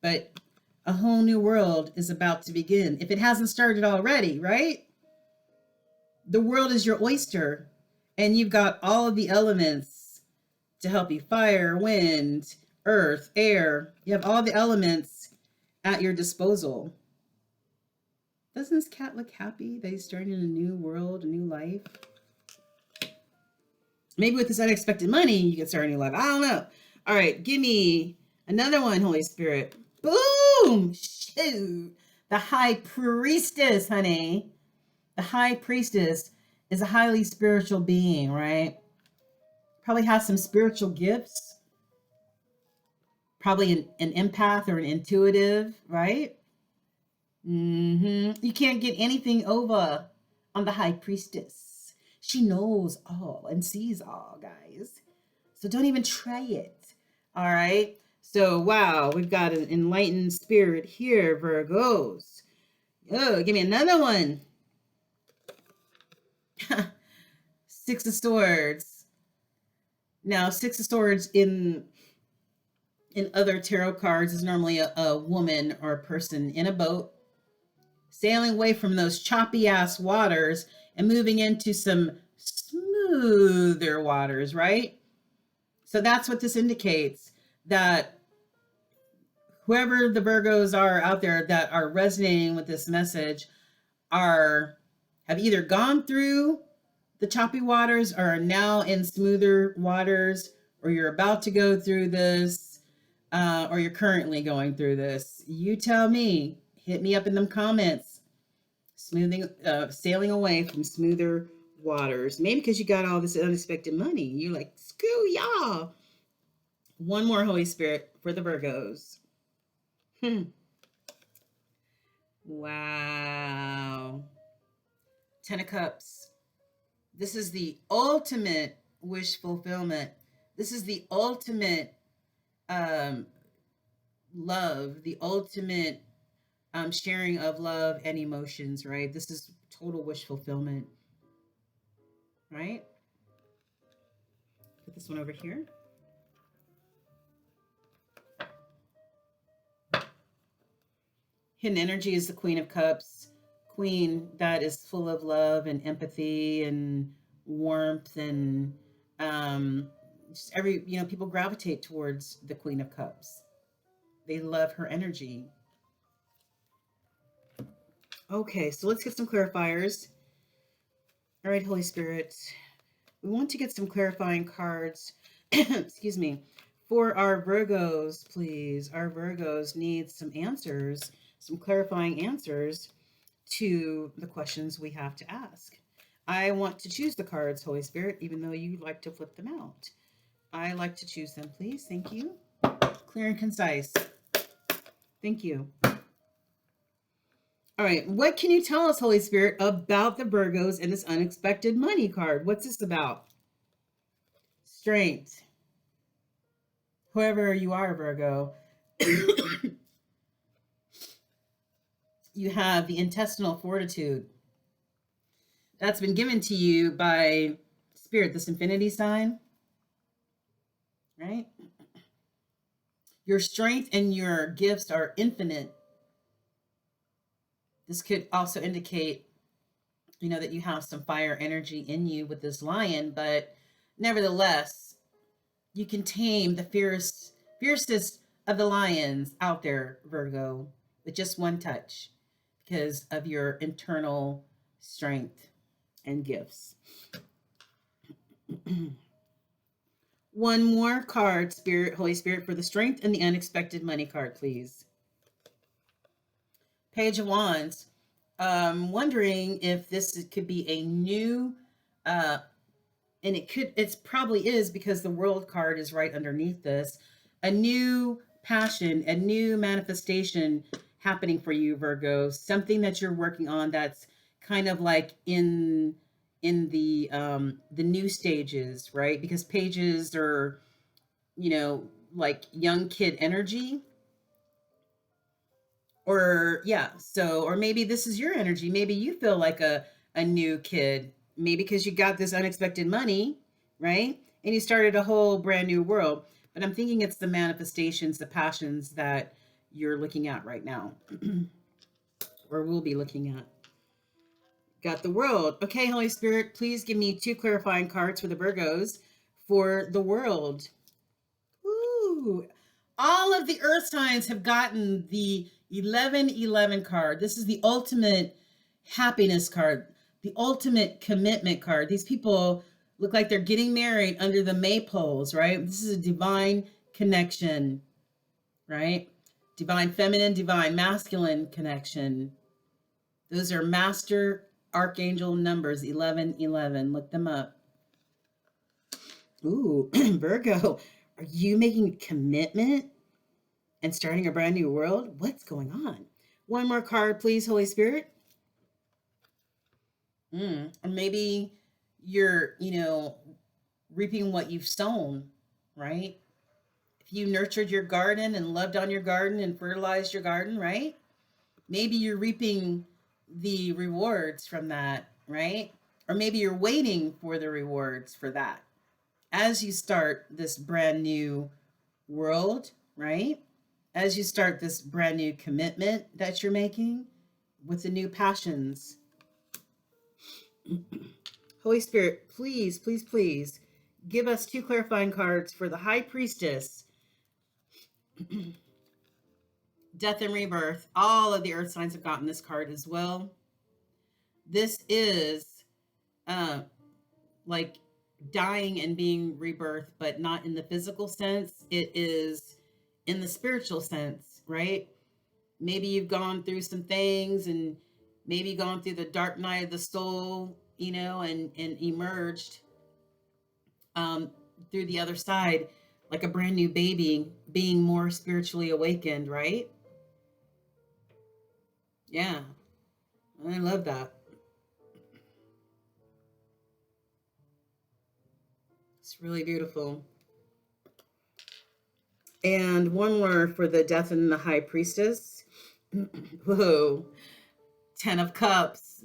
But a whole new world is about to begin. If it hasn't started already, right? The world is your oyster, and you've got all of the elements to help you. Fire, wind, earth, air. You have all the elements at your disposal. Doesn't this cat look happy that he's starting a new world, a new life? Maybe with this unexpected money, you can start a new life. I don't know. All right, give me another one, Holy Spirit. Boom! Shoot! The High Priestess, honey. The High Priestess is a highly spiritual being, right? Probably has some spiritual gifts. Probably an empath or an intuitive, right? You can't get anything over on the High Priestess. She knows all and sees all, guys. So don't even try it. All right. So, wow, we've got an enlightened spirit here, Virgos. Oh, give me another one. 6 of Swords. Now, 6 of Swords in other tarot cards is normally a woman or a person in a boat, sailing away from those choppy ass waters and moving into some smoother waters, right? So that's what this indicates, that whoever the Virgos are out there that are resonating with this message have either gone through the choppy waters or are now in smoother waters, or you're about to go through this, or you're currently going through this. You tell me. Hit me up in them comments. Sailing away from smoother waters. Maybe because you got all this unexpected money. You're like, screw y'all. One more, Holy Spirit, for the Virgos. Wow. 10 of Cups. This is the ultimate wish fulfillment. This is the ultimate love, the ultimate sharing of love and emotions, right? This is total wish fulfillment, right? Put this one over here. Hidden energy is the Queen of Cups. Queen that is full of love and empathy and warmth, and just people gravitate towards the Queen of Cups. They love her energy. Okay, so let's get some clarifiers. All right, Holy Spirit, We want to get some clarifying cards, excuse me, for our Virgos, please. Our Virgos need some answers, some clarifying answers to the questions we have to ask. I want to choose the cards, Holy Spirit, even though you like to flip them out. I like to choose them, please. Thank you. Clear and concise. Thank you. All right. What can you tell us, Holy Spirit, about the Virgos and this unexpected money card? What's this about? Strength. Whoever you are, Virgo, you have the intestinal fortitude that's been given to you by Spirit, this infinity sign, right? Your strength and your gifts are infinite. This could also indicate, you know, that you have some fire energy in you with this lion, but nevertheless, you can tame the fiercest of the lions out there, Virgo, with just one touch because of your internal strength and gifts. One more card, Spirit, Holy Spirit, for the strength and the unexpected money card, please. Page of Wands. Wondering if this could be a new, and it probably is because the World card is right underneath this, a new passion, a new manifestation happening for you, Virgo, something that you're working on that's kind of like in the new stages, right? Because pages are, you know, like young kid energy. Or yeah, so or maybe this is your energy. Maybe you feel like a new kid, maybe because you got this unexpected money, right? And you started a whole brand new world. But I'm thinking it's the manifestations, the passions that you're looking at right now, or will be looking at. Got the World. Okay, Holy Spirit, please give me 2 clarifying cards for the Virgos for the World. Woo! All of the earth signs have gotten the 1111 card. This is the ultimate happiness card, the ultimate commitment card. These people look like they're getting married under the maypoles, right? This is a divine connection, right? Divine feminine, divine masculine connection. Those are master archangel numbers, 1111. Look them up. Ooh, Virgo, are you making a commitment and starting a brand new world? What's going on? One more card, please, Holy Spirit. Or maybe you're, reaping what you've sown, right? If you nurtured your garden and loved on your garden and fertilized your garden, right? Maybe you're reaping the rewards from that, right? Or maybe you're waiting for the rewards for that as you start this brand new world, right? As you start this brand new commitment that you're making with the new passions. Holy Spirit, please, please, please give us 2 clarifying cards for the High Priestess. Death and Rebirth. All of the earth signs have gotten this card as well. This is like dying and being rebirth, but not in the physical sense. It is in the spiritual sense, right? Maybe you've gone through some things and maybe gone through the dark night of the soul, and emerged through the other side like a brand new baby, being more spiritually awakened, right? Yeah, I love that. It's really beautiful. And one more for the Death and the High Priestess. Whoa, 10 of Cups.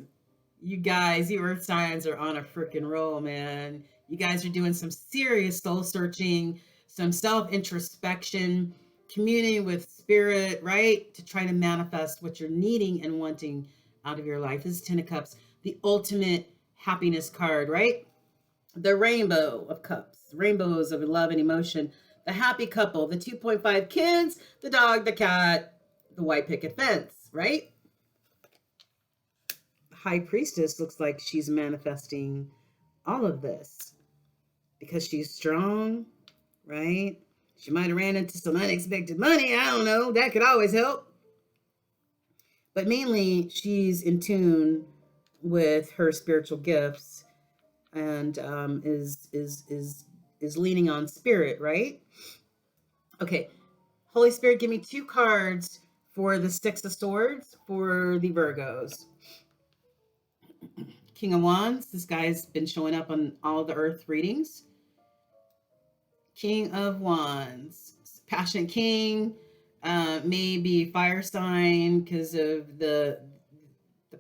You guys, you earth signs are on a freaking roll, man. You guys are doing some serious soul searching, some self introspection, communing with spirit, right? To try to manifest what you're needing and wanting out of your life. This is 10 of Cups, the ultimate happiness card, right? The Rainbow of Cups, rainbows of love and emotion, the happy couple, the 2.5 kids, the dog, the cat, the white picket fence, right? High Priestess looks like she's manifesting all of this. because she's strong, right? She might have ran into some unexpected money. I don't know. That could always help. But mainly, she's in tune with her spiritual gifts and is leaning on spirit, right? Okay, Holy Spirit, give me 2 cards for the Six of Swords for the Virgos. King of Wands. This guy's been showing up on all the Earth readings. King of Wands, passionate king, maybe fire sign because of the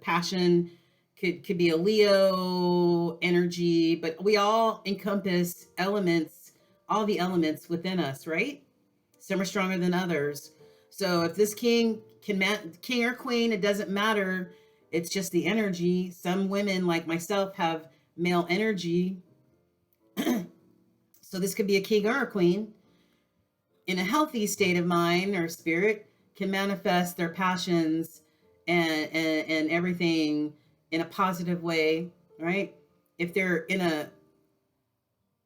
passion. Could be a Leo energy, but we all encompass elements, all the elements within us, right? Some are stronger than others. So if this king king or queen, it doesn't matter. It's just the energy. Some women like myself have male energy. So this could be a king or a queen in a healthy state of mind or spirit, can manifest their passions and everything in a positive way, right? If they're in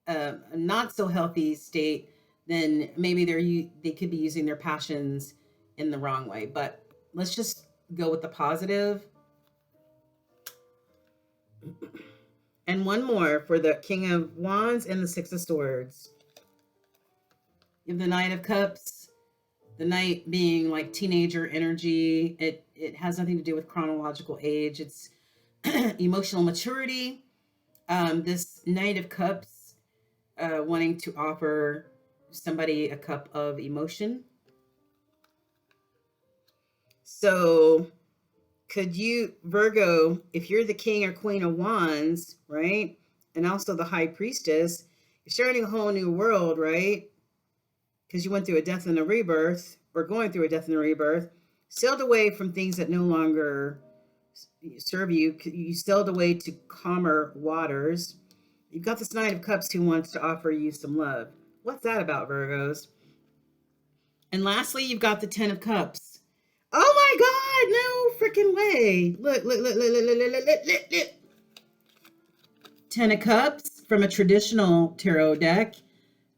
a not so healthy state, then maybe they could be using their passions in the wrong way. But let's just go with the positive. And one more for the King of Wands and the Six of Swords. You have the Knight of Cups, the Knight being like teenager energy. It has nothing to do with chronological age. It's emotional maturity. This Knight of Cups wanting to offer somebody a cup of emotion. So could you, Virgo, if you're the King or Queen of Wands, right, and also the High Priestess, you're starting a whole new world, right? Because you went through a death and a rebirth, or going through a death and a rebirth, sailed away from things that no longer serve you. You sailed away to calmer waters. You've got this Knight of Cups who wants to offer you some love. What's that about, Virgos? And lastly, you've got the Ten of Cups. Oh my God, no freaking way. Look. 10 of Cups from a traditional tarot deck.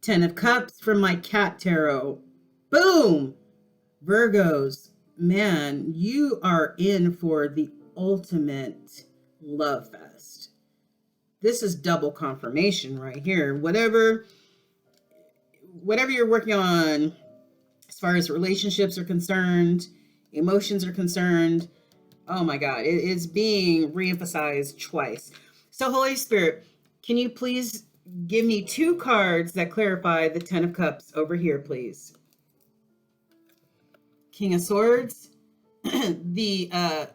10 of Cups from my cat tarot. Boom! Virgos, man, you are in for the ultimate love fest. This is double confirmation right here. Whatever you're working on as far as relationships are concerned, emotions are concerned, oh my God, it is being reemphasized twice. So Holy Spirit, can you please give me 2 cards that clarify the 10 of Cups over here, please? King of Swords, the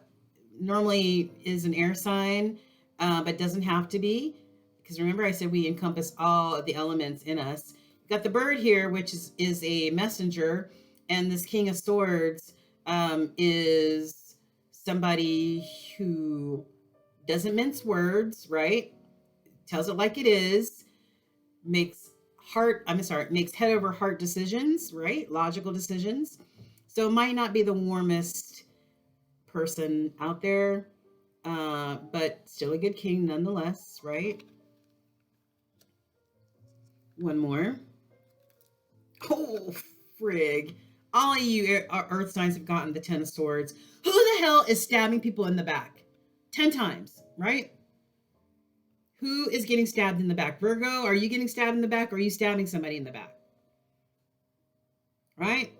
normally is an air sign, but doesn't have to be, because remember I said we encompass all of the elements in us. You've got the bird here, which is a messenger, and this King of Swords is somebody who doesn't mince words, right? Tells it like it is, makes head over heart decisions, right? Logical decisions. So it might not be the warmest person out there, but still a good king nonetheless, right? One more. Oh, frig. All of you earth signs have gotten the 10 of Swords. Who the hell is stabbing people in the back? 10 times, right? Who is getting stabbed in the back? Virgo, are you getting stabbed in the back, or are you stabbing somebody in the back? Right?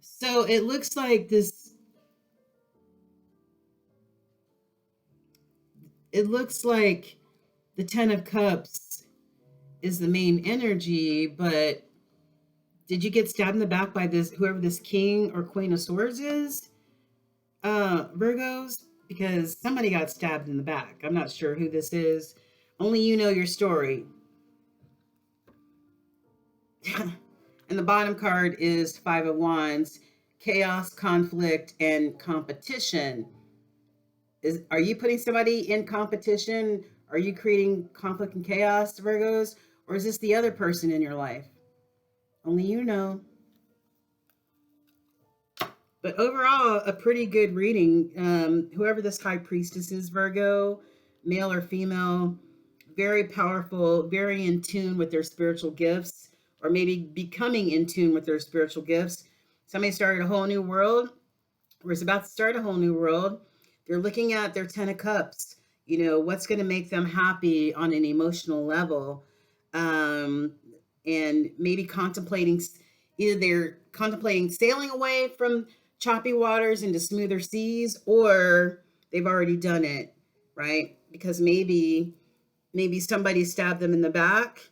So it looks like this. It looks like the 10 of Cups is the main energy, but did you get stabbed in the back by whoever this King or Queen of Swords is? Virgos? Because somebody got stabbed in the back. I'm not sure who this is. Only you know your story. And the bottom card is 5 of Wands. Chaos, conflict, and competition. Are you putting somebody in competition? Are you creating conflict and chaos, Virgos? Or is this the other person in your life? Only you know. But overall, a pretty good reading. Whoever this High Priestess is, Virgo, male or female, very powerful, very in tune with their spiritual gifts, or maybe becoming in tune with their spiritual gifts. Somebody started a whole new world, or is about to start a whole new world. They're looking at their 10 of cups, what's going to make them happy on an emotional level. Um, and maybe either they're contemplating sailing away from choppy waters into smoother seas, or they've already done it, right? Because maybe somebody stabbed them in the back,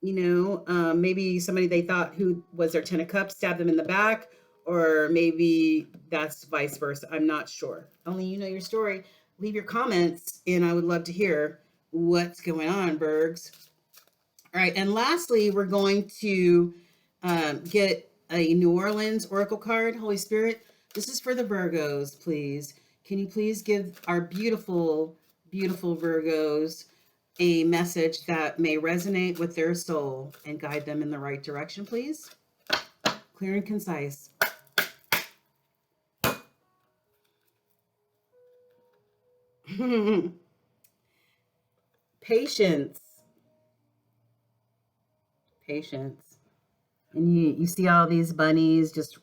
maybe somebody they thought who was their 10 of cups stabbed them in the back, or maybe that's vice versa. I'm not sure. Only you know your story. Leave your comments, and I would love to hear what's going on, Bergs. All right, and lastly, we're going to get a New Orleans Oracle card. Holy Spirit, this is for the Virgos, please. Can you please give our beautiful, beautiful Virgos a message that may resonate with their soul and guide them in the right direction, please? Clear and concise. Patience. And you see all these bunnies just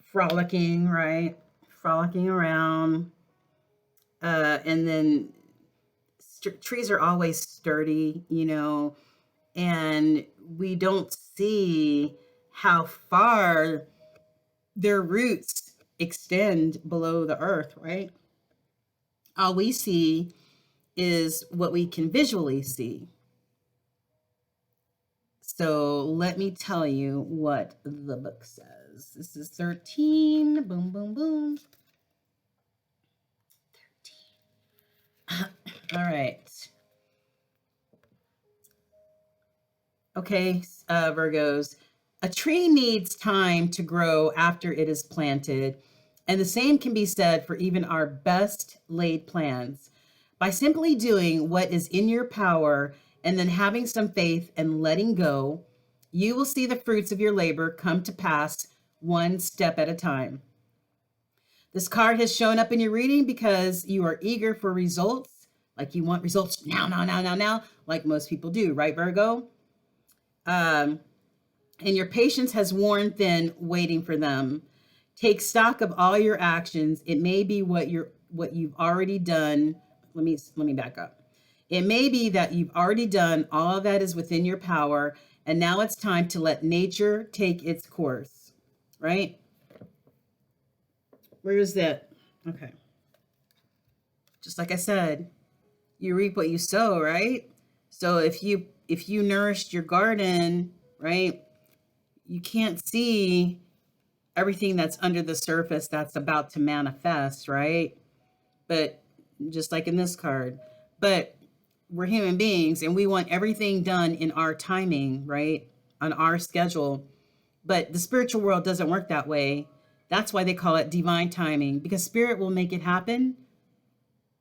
frolicking, right? Frolicking around. And then trees are always sturdy, and we don't see how far their roots extend below the earth, right? All we see is what we can visually see. So let me tell you what the book says. This is 13. Boom, boom, boom. 13. All right. Okay, Virgos. A tree needs time to grow after it is planted, and the same can be said for even our best laid plans. By simply doing what is in your power and then having some faith and letting go, you will see the fruits of your labor come to pass one step at a time. This card has shown up in your reading because you are eager for results, like you want results now, like most people do, right, Virgo? And your patience has worn thin waiting for them. Take stock of all your actions. It may be what you've already done. Let me back up. It may be that you've already done all that is within your power, and now it's time to let nature take its course, right? Where is that? Okay. Just like I said, you reap what you sow, right? So if you nourished your garden, right, you can't see everything that's under the surface that's about to manifest, right? But just like in this card, but we're human beings and we want everything done in our timing, right? On our schedule. But the spiritual world doesn't work that way. That's why they call it divine timing, because spirit will make it happen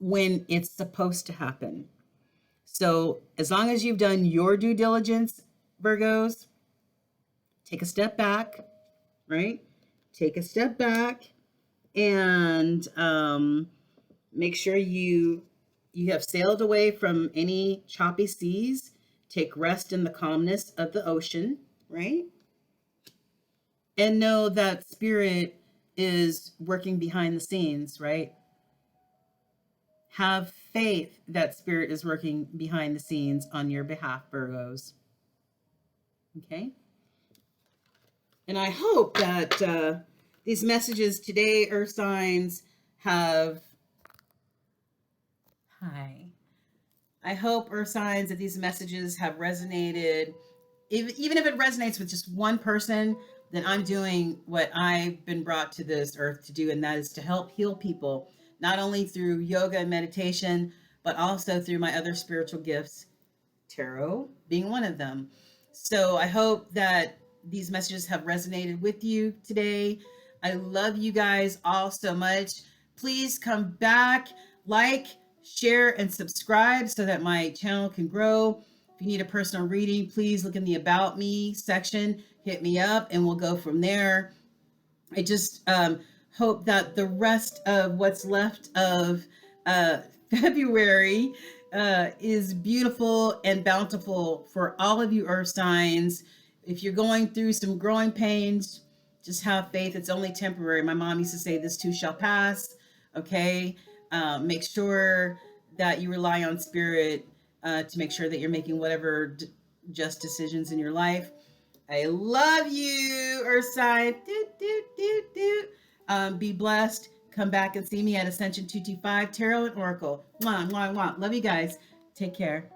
when it's supposed to happen. So as long as you've done your due diligence, Virgos, take a step back, right? Take a step back and make sure you have sailed away from any choppy seas. Take rest in the calmness of the ocean, right? And know that spirit is working behind the scenes, right? Have faith that spirit is working behind the scenes on your behalf, Virgos. Okay? And I hope that these messages today, Earth signs, have... Hi. I hope, Earth signs, that these messages have resonated. Even if it resonates with just one person, then I'm doing what I've been brought to this earth to do, and that is to help heal people, not only through yoga and meditation, but also through my other spiritual gifts, tarot being one of them. So I hope that these messages have resonated with you today. I love you guys all so much. Please come back, like, share, and subscribe so that my channel can grow. If you need a personal reading, please look in the About Me section, hit me up, and we'll go from there. I just hope that the rest of what's left of February is beautiful and bountiful for all of you earth signs. If you're going through some growing pains, just have faith. It's only temporary. My mom used to say, this too shall pass. Okay. Make sure that you rely on spirit to make sure that you're making whatever just decisions in your life. I love you, earth sign. Be blessed. Come back and see me at Ascension 225 Tarot and Oracle. Mwah, mwah, mwah. Love you guys. Take care.